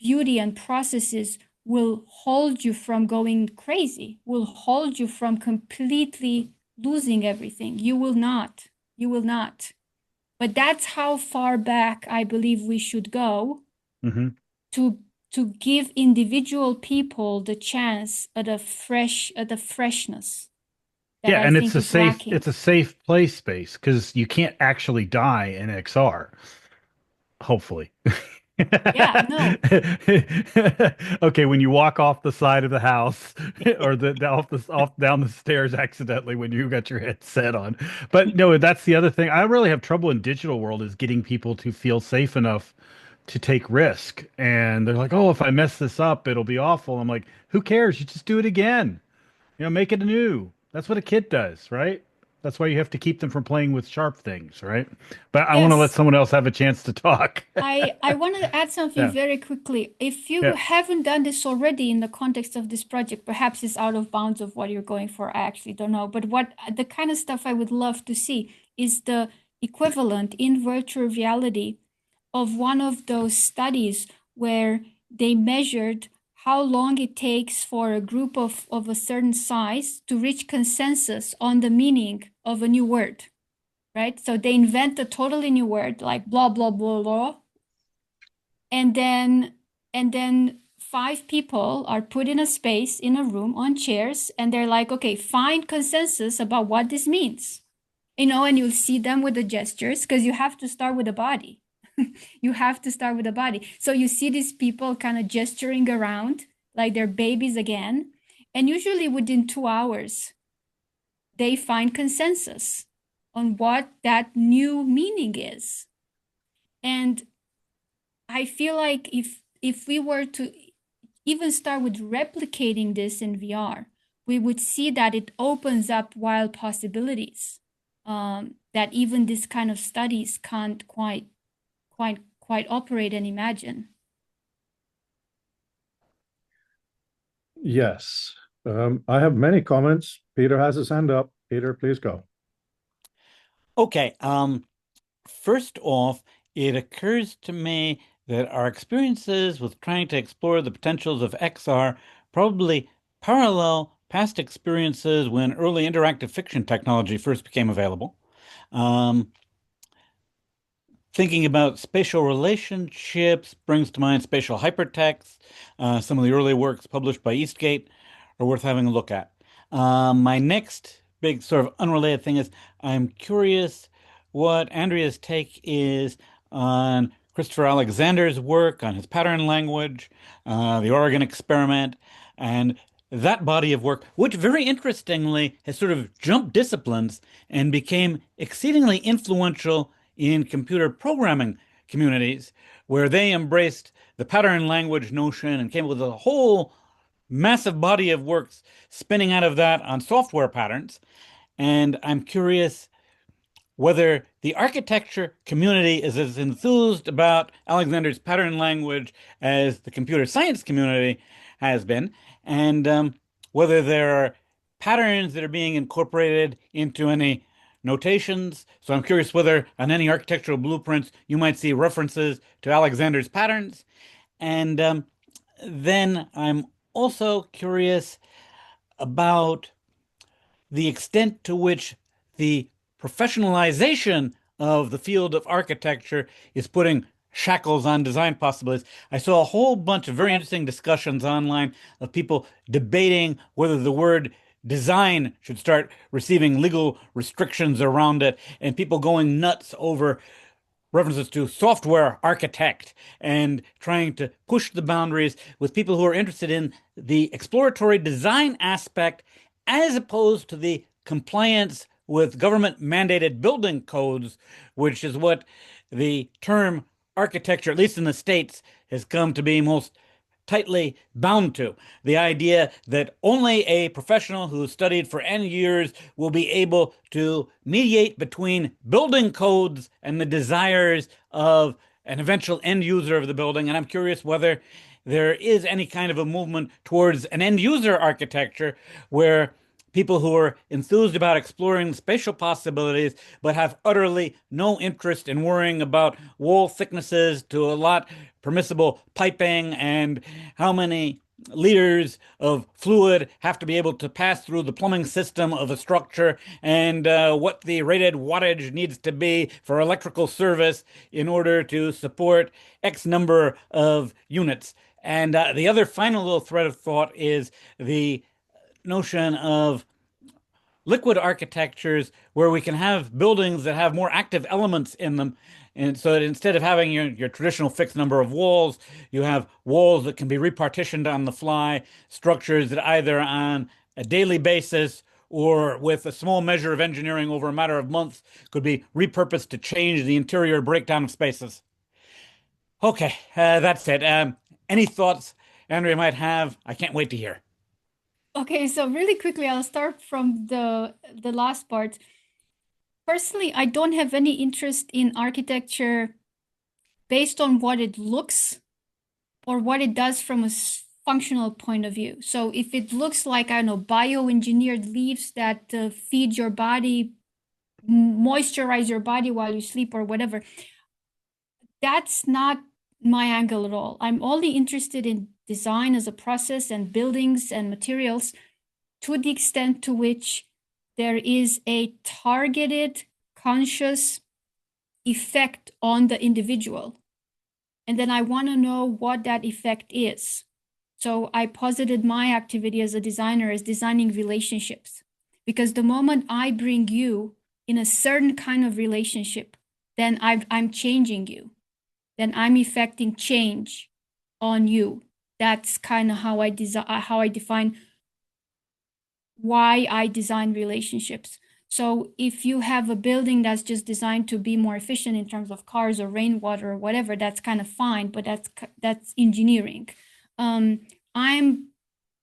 beauty and processes will hold you from going crazy, will hold you from completely losing everything. You will not. You will not. But that's how far back I believe we should go to give individual people the chance at a freshness. Yeah, and it's a safe play space, because you can't actually die in XR. Hopefully. Yeah, no. Okay, when you walk off the side of the house or off down the stairs accidentally when you got your headset on. But no, that's the other thing. I really have trouble in digital world, is getting people to feel safe enough to take risk. And they're like, "Oh, if I mess this up, it'll be awful." I'm like, "Who cares? You just do it again. You know, make it anew." That's what a kid does, right? That's why you have to keep them from playing with sharp things, right? But I want to let someone else have a chance to talk. I want to add something very quickly. If you haven't done this already in the context of this project, perhaps it's out of bounds of what you're going for. I actually don't know. But what the kind of stuff I would love to see is the equivalent in virtual reality of one of those studies where they measured how long it takes for a group of a certain size to reach consensus on the meaning of a new word, right? So they invent a totally new word, like blah, blah, blah, blah. And then 5 people are put in a space, in a room, on chairs, and they're like, okay, find consensus about what this means. You know, and you'll see them with the gestures, because you have to start with the body. You have to start with the body. So you see these people kind of gesturing around like they're babies again. And usually within 2 hours, they find consensus on what that new meaning is. And I feel like if we were to even start with replicating this in VR, we would see that it opens up wild possibilities that even this kind of studies can't quite operate and imagine. Yes. I have many comments. Peter has his hand up. Peter, please go. Okay. First off, it occurs to me that our experiences with trying to explore the potentials of XR probably parallel past experiences when early interactive fiction technology first became available. Thinking about spatial relationships brings to mind spatial hypertext. Some of the early works published by Eastgate are worth having a look at. My next big sort of unrelated thing is I'm curious what Andrea's take is on Christopher Alexander's work on his pattern language, the Oregon experiment, and that body of work, which very interestingly has sort of jumped disciplines and became exceedingly influential in computer programming communities, where they embraced the pattern language notion and came up with a whole massive body of works spinning out of that on software patterns. And I'm curious whether the architecture community is as enthused about Alexander's pattern language as the computer science community has been, and whether there are patterns that are being incorporated into any notations. So I'm curious whether on any architectural blueprints you might see references to Alexander's patterns. And then I'm also curious about the extent to which the professionalization of the field of architecture is putting shackles on design possibilities. I saw a whole bunch of very interesting discussions online of people debating whether the word design should start receiving legal restrictions around it, and people going nuts over references to software architect and trying to push the boundaries with people who are interested in the exploratory design aspect as opposed to the compliance with government mandated building codes, which is what the term architecture, at least in the States, has come to be most tightly bound to. The idea that only a professional who studied for N years will be able to mediate between building codes and the desires of an eventual end user of the building. And I'm curious whether there is any kind of a movement towards an end user architecture where people who are enthused about exploring spatial possibilities but have utterly no interest in worrying about wall thicknesses to allot permissible piping and how many liters of fluid have to be able to pass through the plumbing system of a structure and what the rated wattage needs to be for electrical service in order to support X number of units. And the other final little thread of thought is the notion of liquid architectures where we can have buildings that have more active elements in them. And so that instead of having your traditional fixed number of walls, you have walls that can be repartitioned on the fly, structures that either on a daily basis or with a small measure of engineering over a matter of months could be repurposed to change the interior breakdown of spaces. Okay, that's it. Any thoughts Andrea might have? I can't wait to hear. Okay, so really quickly, I'll start from the last part. Personally, I don't have any interest in architecture based on what it looks or what it does from a functional point of view. So if it looks like, I don't know, bioengineered leaves that feed your body, moisturize your body while you sleep or whatever, that's not my angle at all. I'm only interested in design as a process and buildings and materials to the extent to which there is a targeted, conscious effect on the individual. And then I want to know what that effect is. So I posited my activity as a designer as designing relationships. Because the moment I bring you in a certain kind of relationship, then I'm changing you. Then I'm effecting change on you. That's kind of how I define why I design relationships. So if you have a building that's just designed to be more efficient in terms of cars or rainwater or whatever, that's kind of fine, but that's engineering. I'm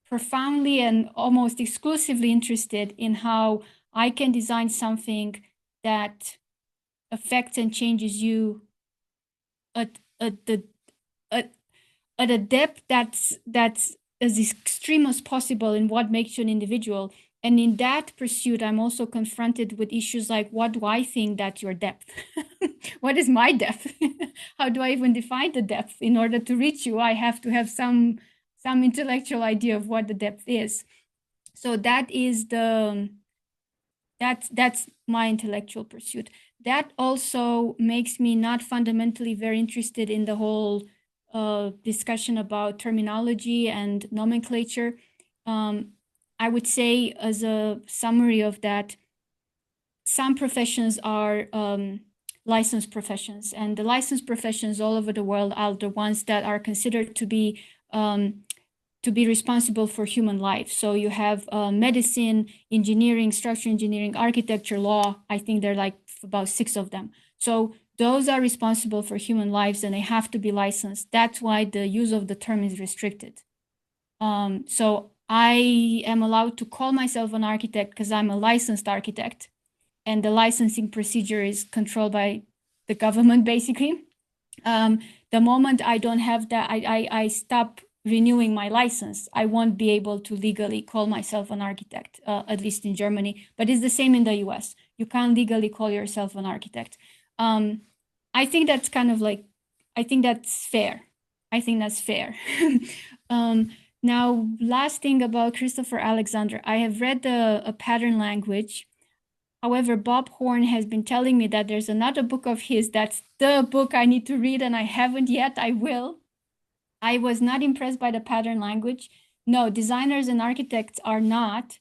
profoundly and almost exclusively interested in how I can design something that affects and changes you at a depth that's extreme as possible in what makes you an individual. And in that pursuit, I'm also confronted with issues like, what do I think that your depth? What is my depth? How do I even define the depth? In order to reach you, I have to have some intellectual idea of what the depth is. So that is that's my intellectual pursuit. That also makes me not fundamentally very interested in the whole discussion about terminology and nomenclature. I would say, as a summary of that, some professions are licensed professions, and the licensed professions all over the world are the ones that are considered to be responsible for human life. So you have medicine, engineering, structural engineering, architecture, law. I think there are like about 6 of them. So those are responsible for human lives, and they have to be licensed. That's why the use of the term is restricted. So I am allowed to call myself an architect because I'm a licensed architect, and the licensing procedure is controlled by the government, basically. The moment I don't have that, I stop renewing my license, I won't be able to legally call myself an architect, at least in Germany, but it's the same in the US. You can't legally call yourself an architect. I think that's kind of like, I think that's fair. I think that's fair. Now, last thing about Christopher Alexander. I have read a pattern language. However, Bob Horn has been telling me that there's another book of his that's the book I need to read, and I haven't yet. I will. I was not impressed by the pattern language. No, designers and architects are not.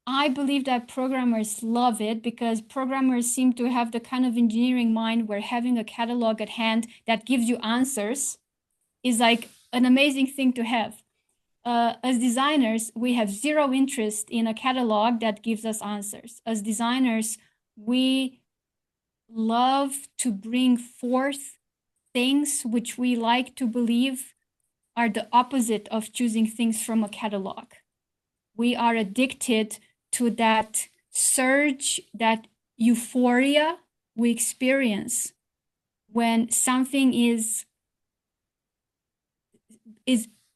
I believe that programmers love it because programmers seem to have the kind of engineering mind where having a catalog at hand that gives you answers is like an amazing thing to have. As designers, we have zero interest in a catalog that gives us answers. As designers, we love to bring forth things which we like to believe are the opposite of choosing things from a catalog. We are addicted to that surge, that euphoria we experience when something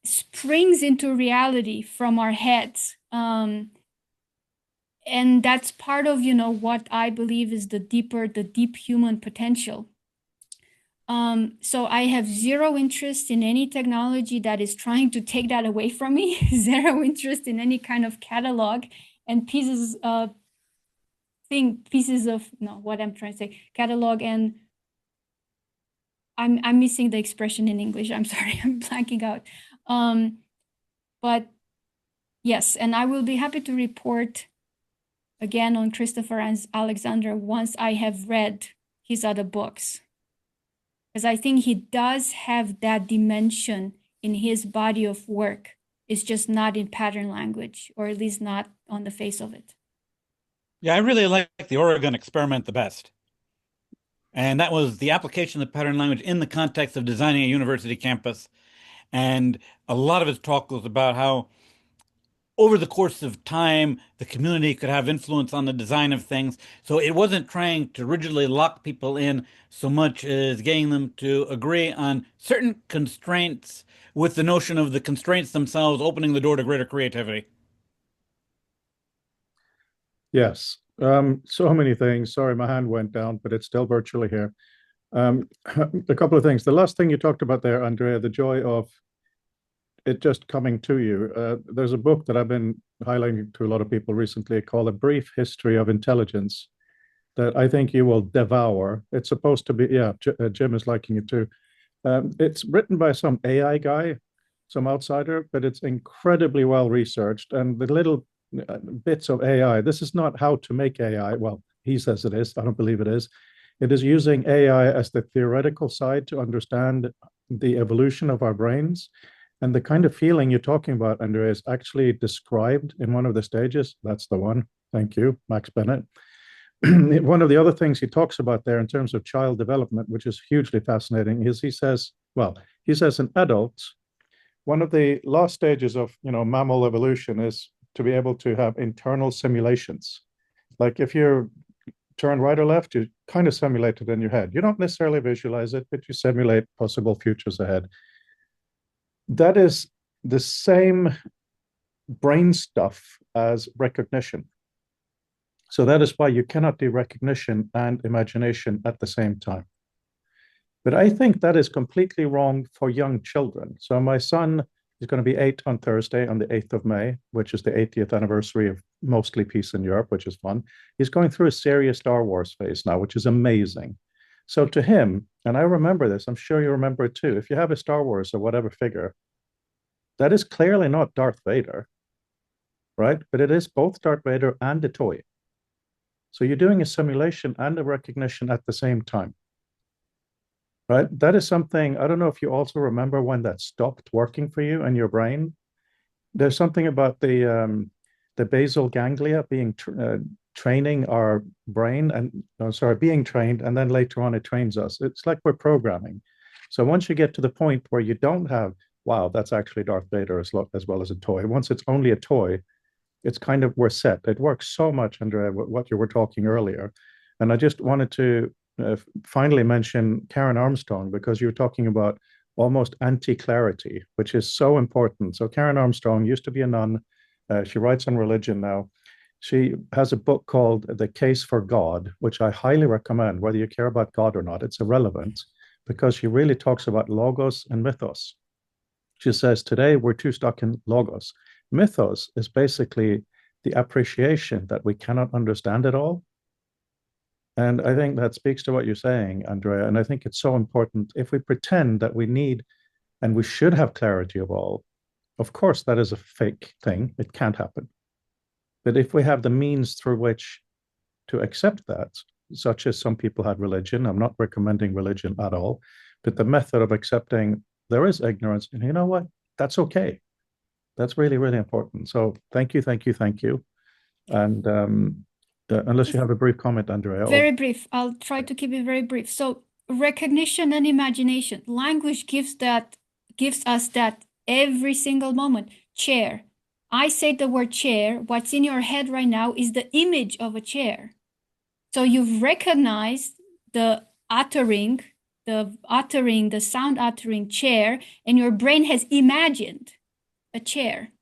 springs into reality from our heads. And that's part of, what I believe is the deep human potential. So I have zero interest in any technology that is trying to take that away from me, zero interest in any kind of catalog and catalog, and I'm missing the expression in English. I'm sorry, I'm blanking out. But yes, and I will be happy to report again on Christopher Alexander once I have read his other books. Because I think he does have that dimension in his body of work. It's just not in pattern language, or at least not on the face of it. Yeah, I really like the Oregon experiment the best. And that was the application of pattern language in the context of designing a university campus. And a lot of his talk was about how over the course of time, the community could have influence on the design of things. So it wasn't trying to rigidly lock people in so much as getting them to agree on certain constraints with the notion of the constraints themselves opening the door to greater creativity. Yes. So many things. Sorry, my hand went down, but it's still virtually here. A couple of things. The last thing you talked about there, Andreea, the joy of it just coming to you. There's a book that I've been highlighting to a lot of people recently called A Brief History of Intelligence that I think you will devour. It's supposed to be, yeah, Jim is liking it too. It's written by some AI guy, some outsider, but it's incredibly well researched. And the little bits of AI, this is not how to make AI. Well, he says it is. I don't believe it is. It is using AI as the theoretical side to understand the evolution of our brains. And the kind of feeling you're talking about, Andreea, is actually described in one of the stages. That's the one. Thank you, Max Bennett. One of the other things he talks about there in terms of child development, which is hugely fascinating, is he says in adults, one of the last stages of mammal evolution is to be able to have internal simulations. Like if you turn right or left, you kind of simulate it in your head. You don't necessarily visualize it, but you simulate possible futures ahead. That is the same brain stuff as recognition. So that is why you cannot do recognition and imagination at the same time. But I think that is completely wrong for young children. So my son is going to be 8 on Thursday, on the 8th of May, which is the 80th anniversary of mostly peace in Europe, which is fun. He's going through a serious Star Wars phase now, which is amazing. So to him, and I remember this, I'm sure you remember it too, if you have a Star Wars or whatever figure, that is clearly not Darth Vader, right? But it is both Darth Vader and a toy. So you're doing a simulation and a recognition at the same time. Right? That is something, I don't know if you also remember when that stopped working for you in your brain. There's something about the basal ganglia being training our brain and being trained, and then later on it trains us. It's like we're programming. So once you get to the point where you don't have, wow, that's actually Darth Vader as well as a toy. Once it's only a toy, it's kind of, we're set. It works so much, Andreea, what you were talking earlier. And I just wanted to finally mention Karen Armstrong, because you were talking about almost anti-clarity, which is so important. So Karen Armstrong used to be a nun. She writes on religion now. She has a book called The Case for God, which I highly recommend, whether you care about God or not. It's irrelevant, because she really talks about logos and mythos. She says, today we're too stuck in logos. Mythos is basically the appreciation that we cannot understand it all. And I think that speaks to what you're saying, Andreea. And I think it's so important. If we pretend that we need and we should have clarity of all, of course, that is a fake thing. It can't happen. But if we have the means through which to accept that, such as some people had religion, I'm not recommending religion at all, but the method of accepting there is ignorance, and you know what? That's okay. That's really, really important. So thank you, thank you, thank you. And unless you have a brief comment, Andreea. Very brief. I'll try to keep it very brief. So recognition and imagination. Language gives us that every single moment. Chair. I say the word chair. What's in your head right now is the image of a chair. So you've recognized the sound uttering chair, and your brain has imagined a chair.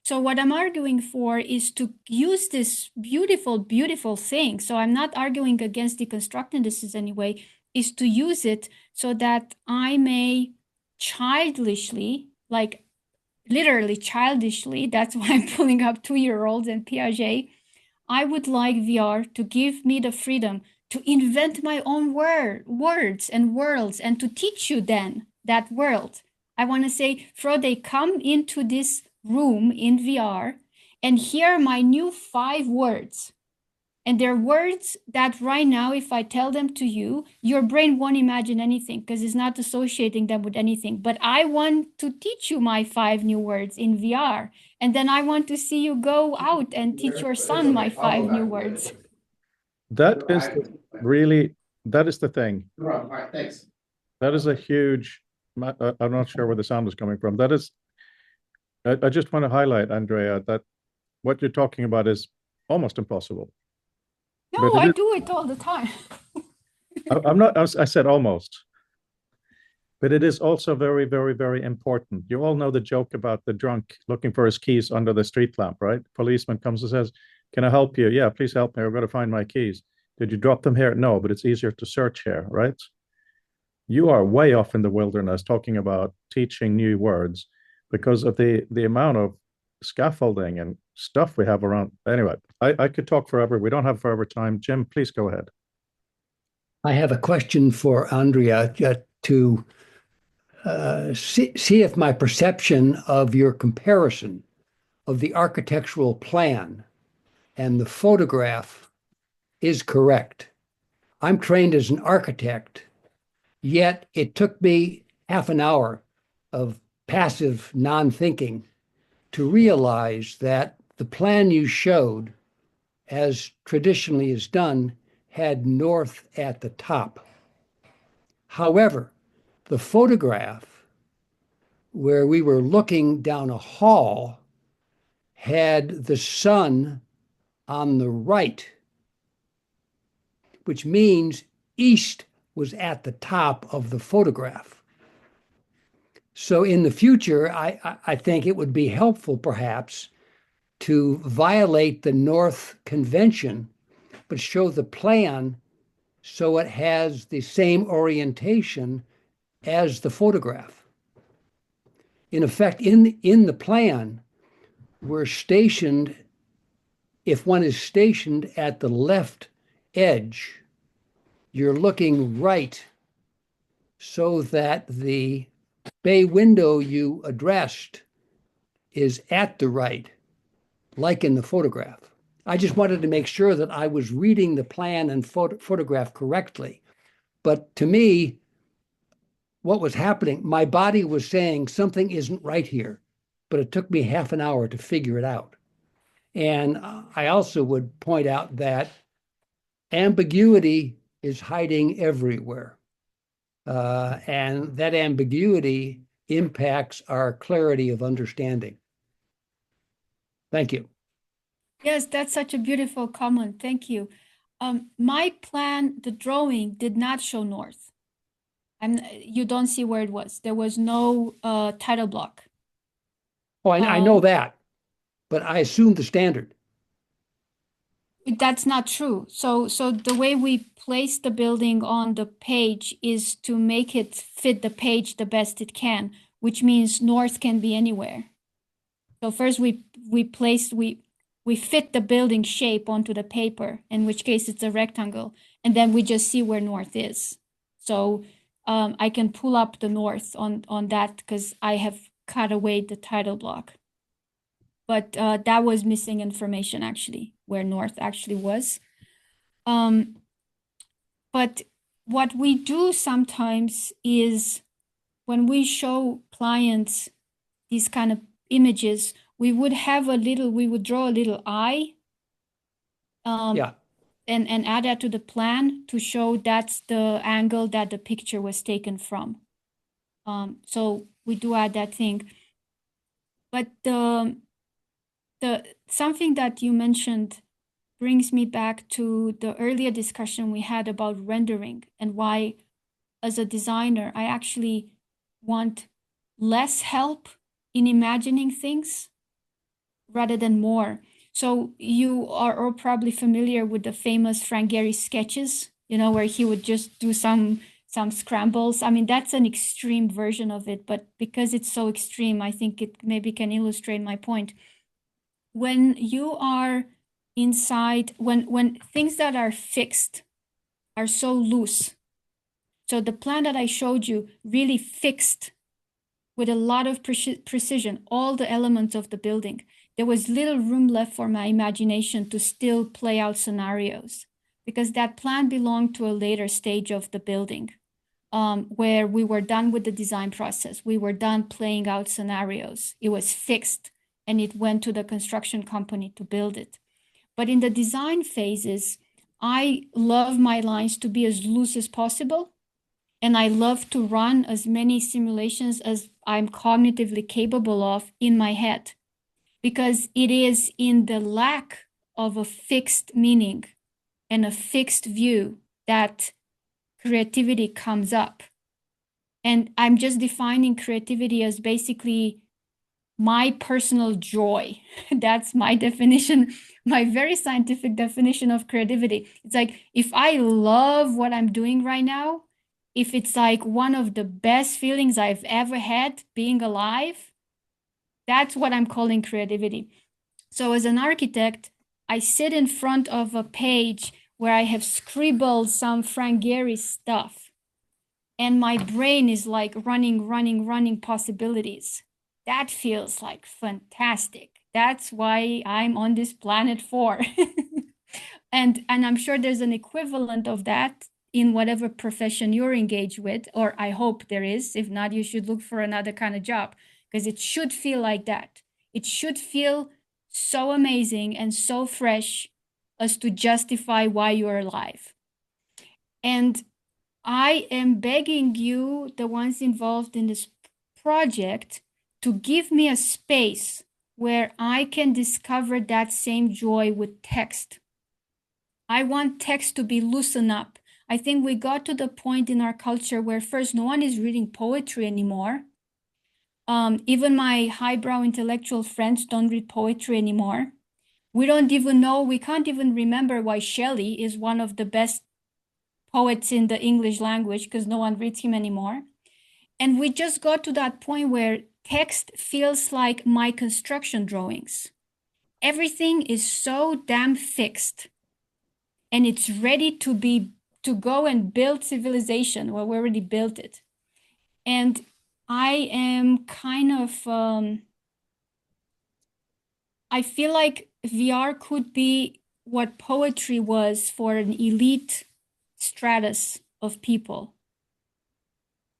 So what I'm arguing for is to use this beautiful, beautiful thing. So I'm not arguing against deconstructing this in any way, is to use it so that I may childishly, like literally childishly, that's why I'm pulling up 2-year-olds and Piaget. I would like VR to give me the freedom to invent my own words and worlds, and to teach you then that world. I want to say, Frode, come into this room in VR and hear my new 5 words. And they're words that right now, if I tell them to you, your brain won't imagine anything because it's not associating them with anything. But I want to teach you my 5 new words in VR. And then I want to see you go out and teach your son my 5 new words. That is that is the thing. All right, thanks. That is a huge, I'm not sure where the sound is coming from. That is, I just want to highlight, Andreea, that what you're talking about is almost impossible. No, I do it all the time. I said almost. But it is also very, very, very important. You all know the joke about the drunk looking for his keys under the street lamp, right? Policeman comes and says, can I help you? Yeah, please help me. I've got to find my keys. Did you drop them here? No, but it's easier to search here, right? You are way off in the wilderness talking about teaching new words because of the amount of scaffolding and stuff we have around. Anyway, I could talk forever. We don't have forever time. Jim, please go ahead. I have a question for Andreea to see if my perception of your comparison of the architectural plan and the photograph is correct. I'm trained as an architect, yet it took me half an hour of passive non-thinking to realize that the plan you showed, as traditionally is done, had north at the top. However, the photograph where we were looking down a hall had the sun on the right, which means east was at the top of the photograph. So in the future, I think it would be helpful perhaps to violate the North Convention, but show the plan so it has the same orientation as the photograph. In effect, in the plan, we're stationed, if one is stationed at the left edge, you're looking right so that the bay window you addressed is at the right, like in the photograph. I just wanted to make sure that I was reading the plan and photograph correctly. But to me, what was happening, my body was saying something isn't right here, but it took me half an hour to figure it out. And I also would point out that ambiguity is hiding everywhere. And that ambiguity impacts our clarity of understanding. Thank you. Yes, that's such a beautiful comment. Thank you. My plan, the drawing, did not show north. You don't see where it was. There was no title block. Oh, I know that, but I assumed the standard. That's not true. So the way we place the building on the page is to make it fit the page the best it can, which means north can be anywhere. So first we fit the building shape onto the paper, in which case it's a rectangle, and then we just see where north is. So I can pull up the north on that because I have cut away the title block. But that was missing information actually, where north actually was. But what we do sometimes is when we show clients these kind of images, we would draw a little eye Yeah. and add that to the plan to show that's the angle that the picture was taken from. So we do add that thing. But the something that you mentioned brings me back to the earlier discussion we had about rendering and why, as a designer, I actually want less help in imagining things rather than more. So you are all probably familiar with the famous Frank Gehry sketches, where he would just do some scrambles. I mean, that's an extreme version of it, but because it's so extreme, I think it maybe can illustrate my point. When you are inside, when things that are fixed are so loose, so the plan that I showed you really fixed with a lot of precision all the elements of the building. There was little room left for my imagination to still play out scenarios, because that plan belonged to a later stage of the building, where we were done with the design process. We were done playing out scenarios. It was fixed, and it went to the construction company to build it. But in the design phases, I love my lines to be as loose as possible. And I love to run as many simulations as I'm cognitively capable of in my head, because it is in the lack of a fixed meaning and a fixed view that creativity comes up. And I'm just defining creativity as basically my personal joy. That's my definition, my very scientific definition of creativity. It's like, if I love what I'm doing right now, if it's like one of the best feelings I've ever had being alive, that's what I'm calling creativity. So as an architect, I sit in front of a page where I have scribbled some Frank Gehry stuff, and my brain is like running possibilities. That feels like fantastic. That's why I'm on this planet for. And I'm sure there's an equivalent of that in whatever profession you're engaged with, or I hope there is. If not, you should look for another kind of job, because it should feel like that. It should feel so amazing and so fresh as to justify why you're alive. And I am begging you, the ones involved in this project, to give me a space where I can discover that same joy with text. I want text to be loosened up. I think we got to the point in our culture where, first, no one is reading poetry anymore. Even my highbrow intellectual friends don't read poetry anymore. We can't even remember why Shelley is one of the best poets in the English language because no one reads him anymore. And we just got to that point where text feels like my construction drawings. Everything is so damn fixed and it's ready to go and build civilization. Well, we already built it. And I am kind of, I feel like VR could be what poetry was for an elite stratus of people,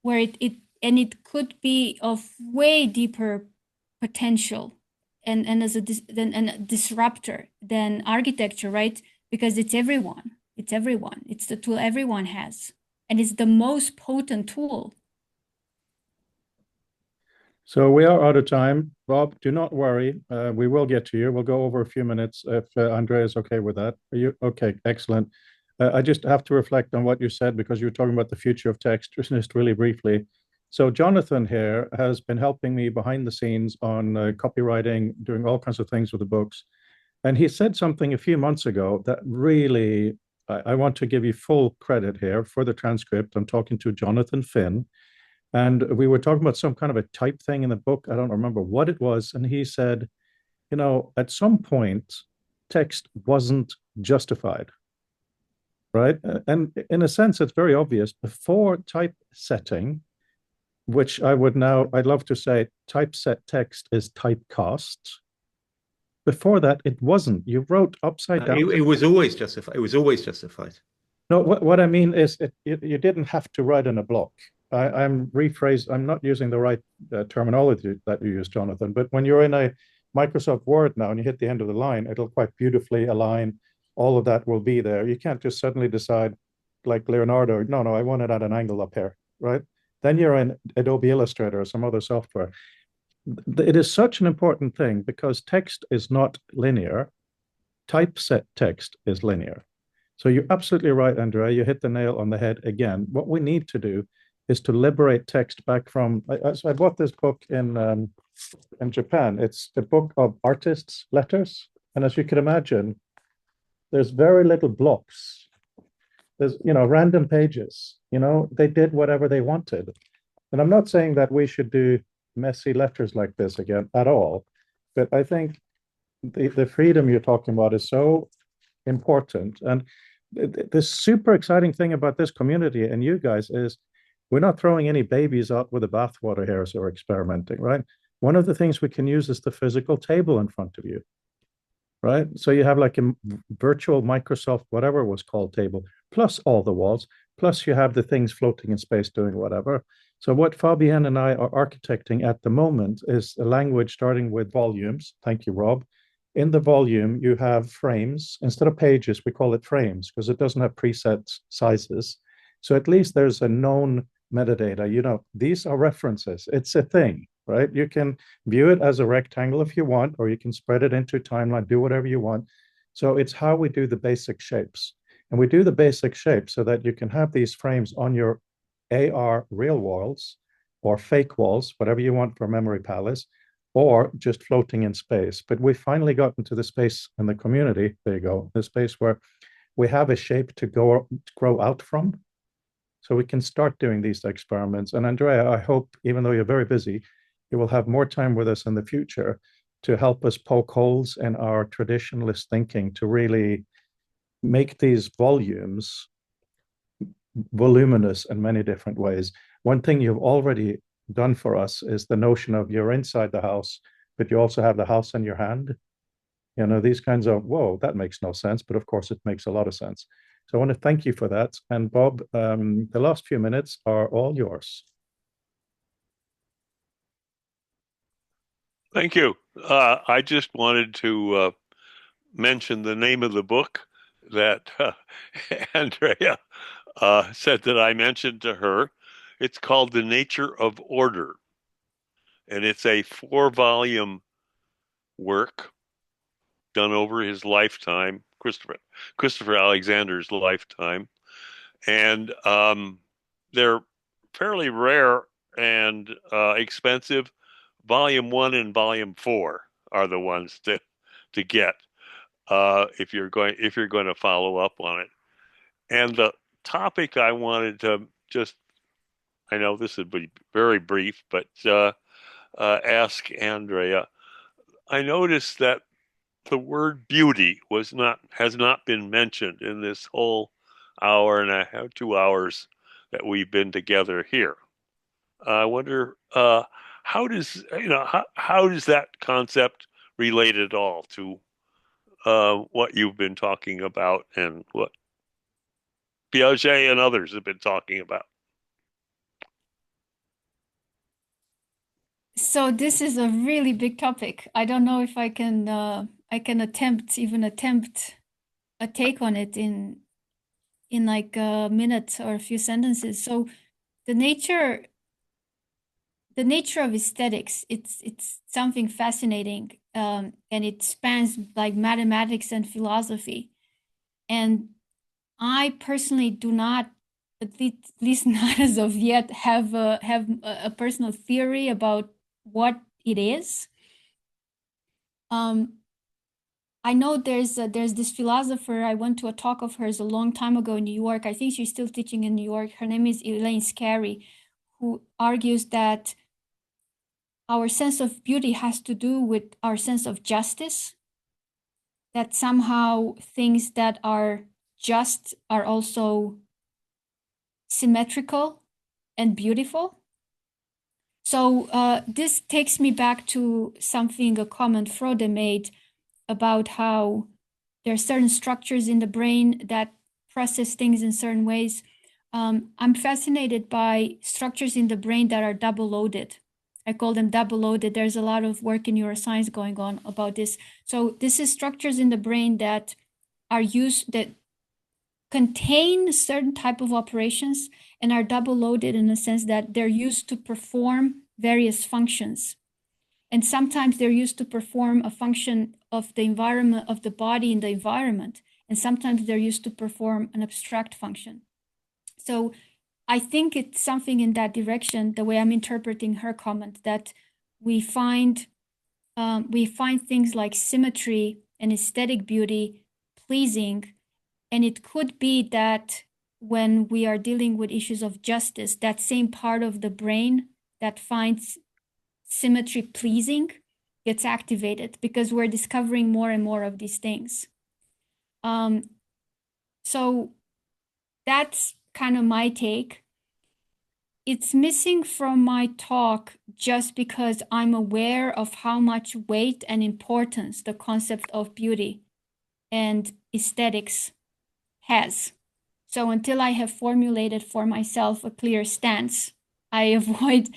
where it could be of way deeper potential and as a disruptor than architecture, right? Because it's everyone. It's everyone. It's the tool everyone has. And it's the most potent tool. So we are out of time. Bob, do not worry. We will get to you. We'll go over a few minutes if Andrea is okay with that. Are you okay? Excellent. I just have to reflect on what you said because you were talking about the future of text just really briefly. So Jonathan here has been helping me behind the scenes on copywriting, doing all kinds of things with the books. And he said something a few months ago that really, I want to give you full credit here for the transcript. I'm talking to Jonathan Finn. And we were talking about some kind of a type thing in the book. I don't remember what it was. And he said, at some point, text wasn't justified, right? And in a sense, it's very obvious. Before typesetting, which I'd love to say typeset text is typecast. Before that, it wasn't. You wrote upside down. It was always justified. It was always justified. No, what I mean is you didn't have to write in a block. I'm not using the right terminology that you use, Jonathan, but when you're in a Microsoft Word now and you hit the end of the line, it'll quite beautifully align. All of that will be there. You can't just suddenly decide, like Leonardo, no, I want it at an angle up here, right? Then you're in Adobe Illustrator or some other software. It is such an important thing because text is not linear. Typeset text is linear. So you're absolutely right, Andrea. You hit the nail on the head again. What we need to do is to liberate text back from. I bought this book in Japan. It's a book of artists' letters, and as you can imagine, there's very little blocks. There's random pages. They did whatever they wanted, and I'm not saying that we should do messy letters like this again at all, but I think the freedom you're talking about is so important. And the super exciting thing about this community and you guys is we're not throwing any babies out with the bathwater here as we're experimenting, right? One of the things we can use is the physical table in front of you, right? So you have like a virtual Microsoft, whatever it was called, table, plus all the walls, plus you have the things floating in space doing whatever. So what Fabienne and I are architecting at the moment is a language starting with volumes. Thank you, Rob. In the volume, you have frames. Instead of pages, we call it frames because it doesn't have preset sizes. So at least there's a known metadata. These are references. It's a thing, right? You can view it as a rectangle if you want, or you can spread it into a timeline, do whatever you want. So it's how we do the basic shapes. And we do the basic shapes so that you can have these frames on your AR real walls or fake walls, whatever you want for memory palace, or just floating in space. But we finally got into the space in the community, there you go, the space where we have a shape to grow out from. So we can start doing these experiments. And Andrea, I hope, even though you're very busy, you will have more time with us in the future to help us poke holes in our traditionalist thinking to really make these volumes voluminous in many different ways. One thing you've already done for us is the notion of you're inside the house, but you also have the house in your hand. These kinds of, whoa, that makes no sense, but of course it makes a lot of sense. So I want to thank you for that. And Bob, the last few minutes are all yours. Thank you. I just wanted to mention the name of the book that Andrea said that I mentioned to her. It's called The Nature of Order, and it's a 4-volume work done over his lifetime, Christopher Alexander's lifetime, and they're fairly rare and expensive, volume 1 and volume 4 are the ones to get if you're going to follow up on it. And the topic I wanted to just, I know this would be very brief, but ask Andreea. I noticed that the word beauty has not been mentioned in this whole hour and a half, 2 hours that we've been together here. I wonder how does that concept relate at all to what you've been talking about and what Piaget and others have been talking about? So this is a really big topic. I don't know if I can attempt a take on it in like a minute or a few sentences. So the nature of aesthetics, it's something fascinating, and it spans like mathematics and philosophy. And I personally do not, at least not as of yet, have a personal theory about what it is. I know there's this philosopher. I went to a talk of hers a long time ago in New York. I think she's still teaching in New York. Her name is Elaine Scarry, who argues that our sense of beauty has to do with our sense of justice, that somehow things that are just are also symmetrical and beautiful. So this takes me back to a comment Freud made about how there are certain structures in the brain that process things in certain ways. I'm fascinated by structures in the brain that are double loaded. I call them double loaded. There's a lot of work in neuroscience going on about this. So this is structures in the brain that are used, that contain certain type of operations and are double loaded in the sense that they're used to perform various functions. And sometimes they're used to perform a function of the environment, of the body in the environment. And sometimes they're used to perform an abstract function. So I think it's something in that direction, the way I'm interpreting her comment, that we find things like symmetry and aesthetic beauty pleasing. And it could be that when we are dealing with issues of justice, that same part of the brain that finds symmetry pleasing gets activated because we're discovering more and more of these things. So that's kind of my take. It's missing from my talk just because I'm aware of how much weight and importance the concept of beauty and aesthetics has. So until I have formulated for myself a clear stance, I avoid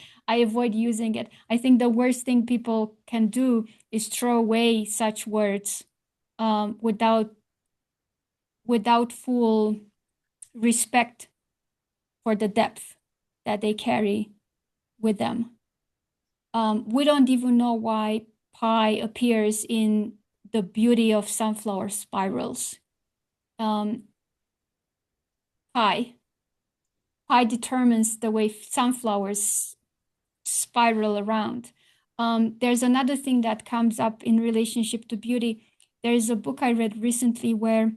using it. I think the worst thing people can do is throw away such words without full respect for the depth that they carry with them. We don't even know why pi appears in the beauty of sunflower spirals. Pi determines the way sunflowers spiral around. There's another thing that comes up in relationship to beauty. There's a book I read recently where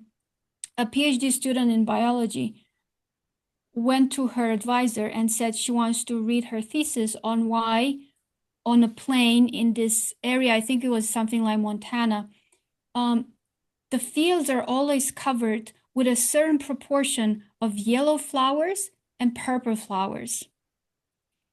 a PhD student in biology went to her advisor and said she wants to read her thesis on why on a plane in this area, I think it was something like Montana, the fields are always covered with a certain proportion of yellow flowers and purple flowers.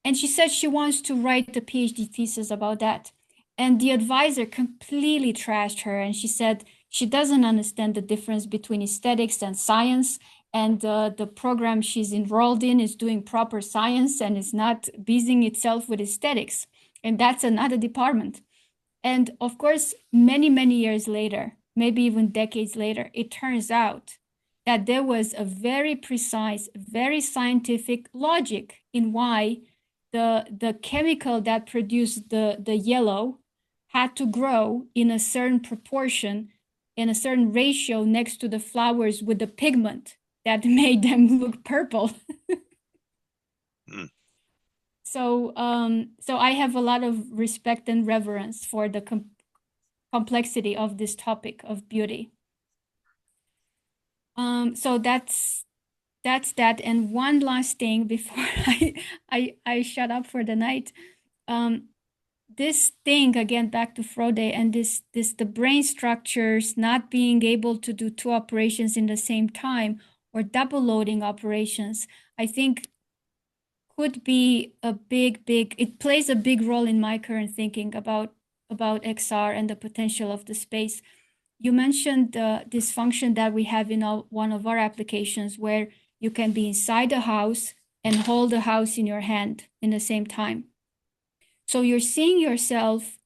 And she said she wants to write the PhD thesis about that. And the advisor completely trashed her. And she said she doesn't understand the difference between aesthetics and science. And the program she's enrolled in is doing proper science and is not busying itself with aesthetics. And that's another department. And of course, many, many years later, maybe even decades later, it turns out that there was a very precise, very scientific logic in why the chemical that produced the yellow had to grow in a certain proportion, in a certain ratio next to the flowers with the pigment that made them look purple. So I have a lot of respect and reverence for the complexity of this topic of beauty. So that's that. And one last thing before I shut up for the night. This thing, again, back to Freud, and the brain structures not being able to do two operations in the same time, or double loading operations, I think could be a it plays a big role in my current thinking about XR and the potential of the space. You mentioned this function that we have in one of our applications, where you can be inside a house and hold the house in your hand in the same time. So you're seeing yourself,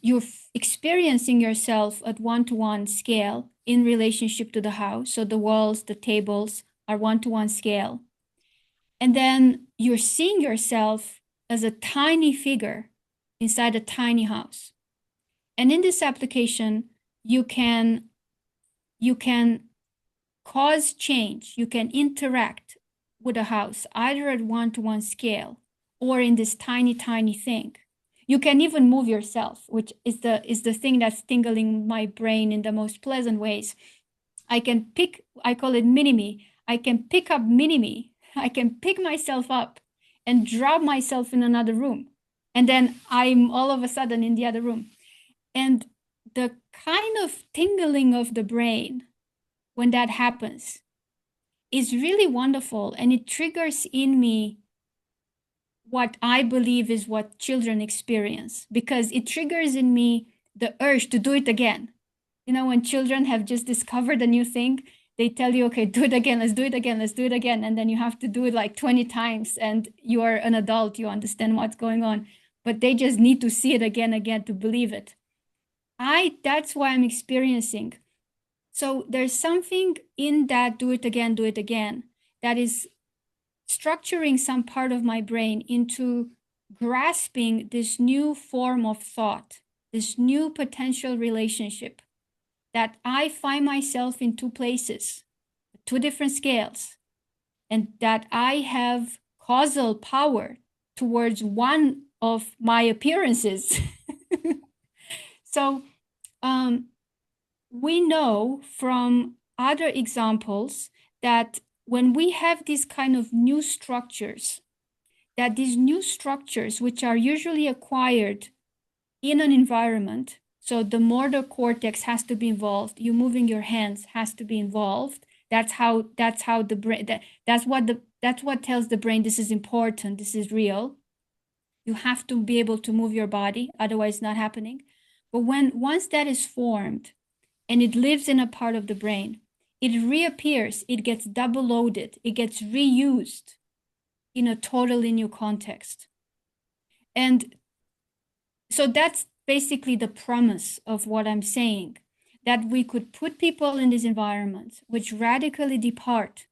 you're experiencing yourself at one-to-one scale in relationship to the house. So the walls, the tables are one-to-one scale. And then you're seeing yourself as a tiny figure inside a tiny house. And in this application, you can cause change. You can interact with a house, either at one-to-one scale or in this tiny, tiny thing. You can even move yourself, which is the thing that's tingling my brain in the most pleasant ways. I call it mini-me. I can pick up mini-me. I can pick myself up and drop myself in another room. And then I'm all of a sudden in the other room. And the kind of tingling of the brain when that happens is really wonderful. And it triggers in me what I believe is what children experience, because it triggers in me the urge to do it again. You know, when children have just discovered a new thing, they tell you, okay, do it again, let's do it again, let's do it again. And then you have to do it like 20 times, and you are an adult, you understand what's going on, but they just need to see it again to believe it. That's why I'm experiencing. So there's something in that do it again, that is structuring some part of my brain into grasping this new form of thought, this new potential relationship, that I find myself in two places, two different scales, and that I have causal power towards one of my appearances. So we know from other examples that when we have these kind of new structures, that these new structures, which are usually acquired in an environment, so the motor cortex has to be involved, you moving your hands has to be involved. That's how the brain, that's what tells the brain this is important, this is real. You have to be able to move your body, otherwise it's not happening. But once that is formed and it lives in a part of the brain, it reappears, it gets double loaded, it gets reused in a totally new context. And so that's basically the premise of what I'm saying, that we could put people in these environments which radically depart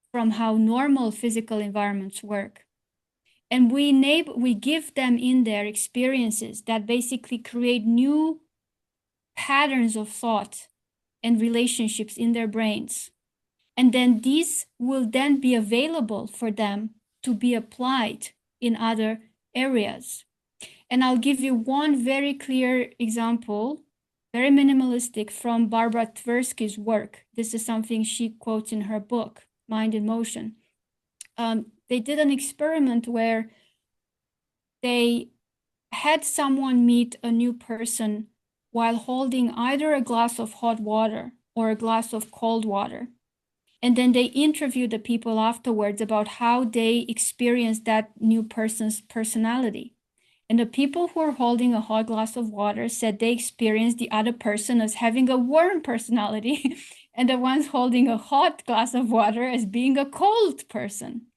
from how normal physical environments work. And we give them in their experiences that basically create new patterns of thought and relationships in their brains. And then these will then be available for them to be applied in other areas. And I'll give you one very clear example, very minimalistic, from Barbara Tversky's work. This is something she quotes in her book, Mind in Motion. They did an experiment where they had someone meet a new person while holding either a glass of hot water or a glass of cold water. And then they interviewed the people afterwards about how they experienced that new person's personality. And the people who were holding a hot glass of water said they experienced the other person as having a warm personality, and the ones holding a hot glass of water as being a cold person.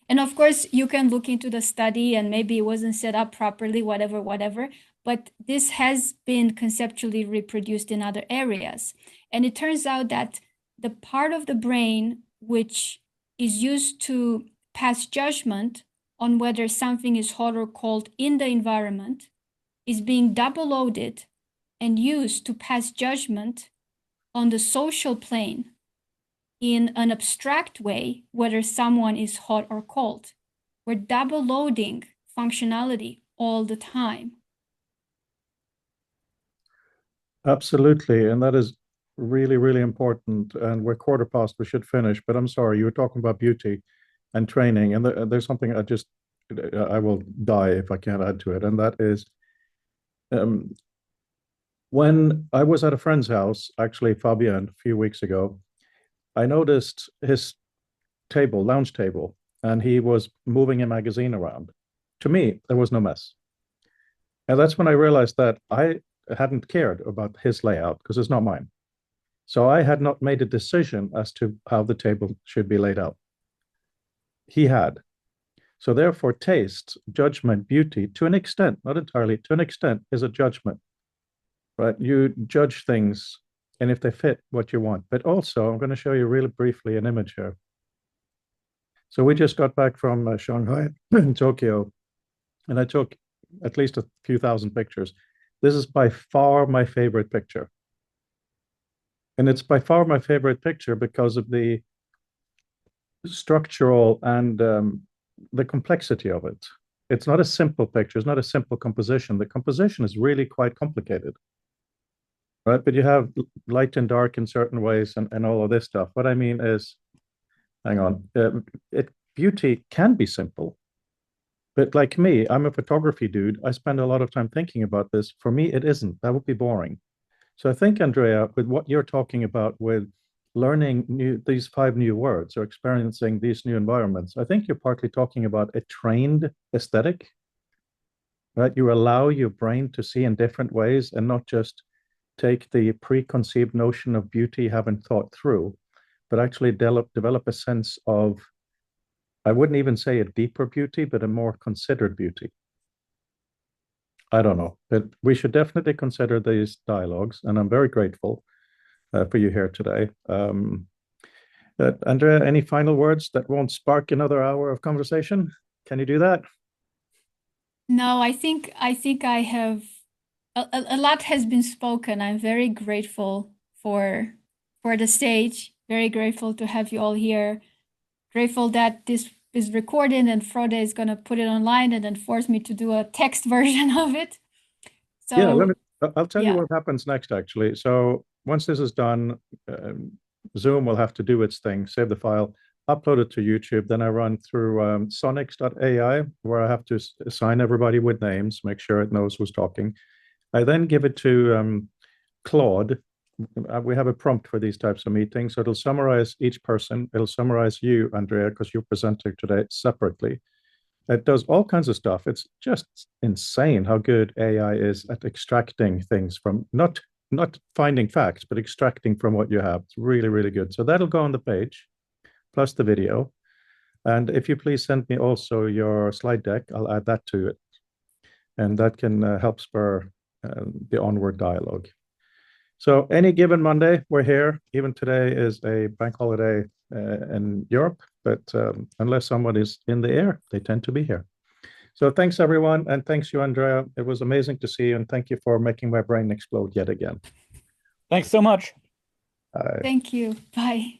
And of course, you can look into the study and maybe it wasn't set up properly, whatever, but this has been conceptually reproduced in other areas. And it turns out that the part of the brain which is used to pass judgment on whether something is hot or cold in the environment is being double loaded and used to pass judgment on the social plane in an abstract way, whether someone is hot or cold. we're double loading functionality all the time. Absolutely. And that is really, really important. And we're quarter past, we should finish. But I'm sorry, you were talking about beauty and training. And there's something I will die if I can't add to it. And that is when I was at a friend's house, actually, Fabian, a few weeks ago, I noticed his table, lounge table, and he was moving a magazine around. To me, there was no mess. And that's when I realized that I hadn't cared about his layout because it's not mine. So I had not made a decision as to how the table should be laid out. He had. So therefore, taste, judgment, beauty, to an extent, not entirely, to an extent, is a judgment, right? You judge things, and if they fit what you want. But also, I'm going to show you really briefly an image here. So we just got back from Shanghai, Tokyo, and I took at least a few thousand pictures. This is by far my favorite picture. And it's by far my favorite picture because of the structural and the complexity of it. It's not a simple picture. It's not a simple composition. The composition is really quite complicated, right? But you have light and dark in certain ways and all of this stuff. What I mean is, hang on, beauty can be simple. But like me, I'm a photography dude. I spend a lot of time thinking about this. For me, it isn't. That would be boring. So I think, Andreea, with what you're talking about with learning these 5 new words or experiencing these new environments, I think you're partly talking about a trained aesthetic, right? You allow your brain to see in different ways and not just take the preconceived notion of beauty you haven't thought through, but actually develop a sense of, I wouldn't even say a deeper beauty, but a more considered beauty. I don't know, but we should definitely consider these dialogues, and I'm very grateful for you here today. Andreea, any final words that won't spark another hour of conversation? Can you do that? No, I think I have a lot has been spoken. I'm very grateful for the stage. Very grateful to have you all here. Grateful that this is recorded and Frode is going to put it online and then force me to do a text version of it. So yeah, I'll tell you what happens next, actually. So once this is done, Zoom will have to do its thing, save the file, upload it to YouTube. Then I run through sonics.ai, where I have to assign everybody with names, make sure it knows who's talking. I then give it to Claude. We have a prompt for these types of meetings. So it'll summarize each person. It'll summarize you, Andreea, because you're presenting today separately. It does all kinds of stuff. It's just insane how good AI is at extracting things from, not finding facts, but extracting from what you have. It's really, really good. So that'll go on the page, plus the video. And if you please send me also your slide deck, I'll add that to it. And that can help spur the onward dialogue. So any given Monday, we're here. Even today is a bank holiday in Europe, but unless someone is in the air, they tend to be here. So thanks, everyone. And thanks you, Andreea. It was amazing to see you. And thank you for making my brain explode yet again. Thanks so much. Thank you. Bye.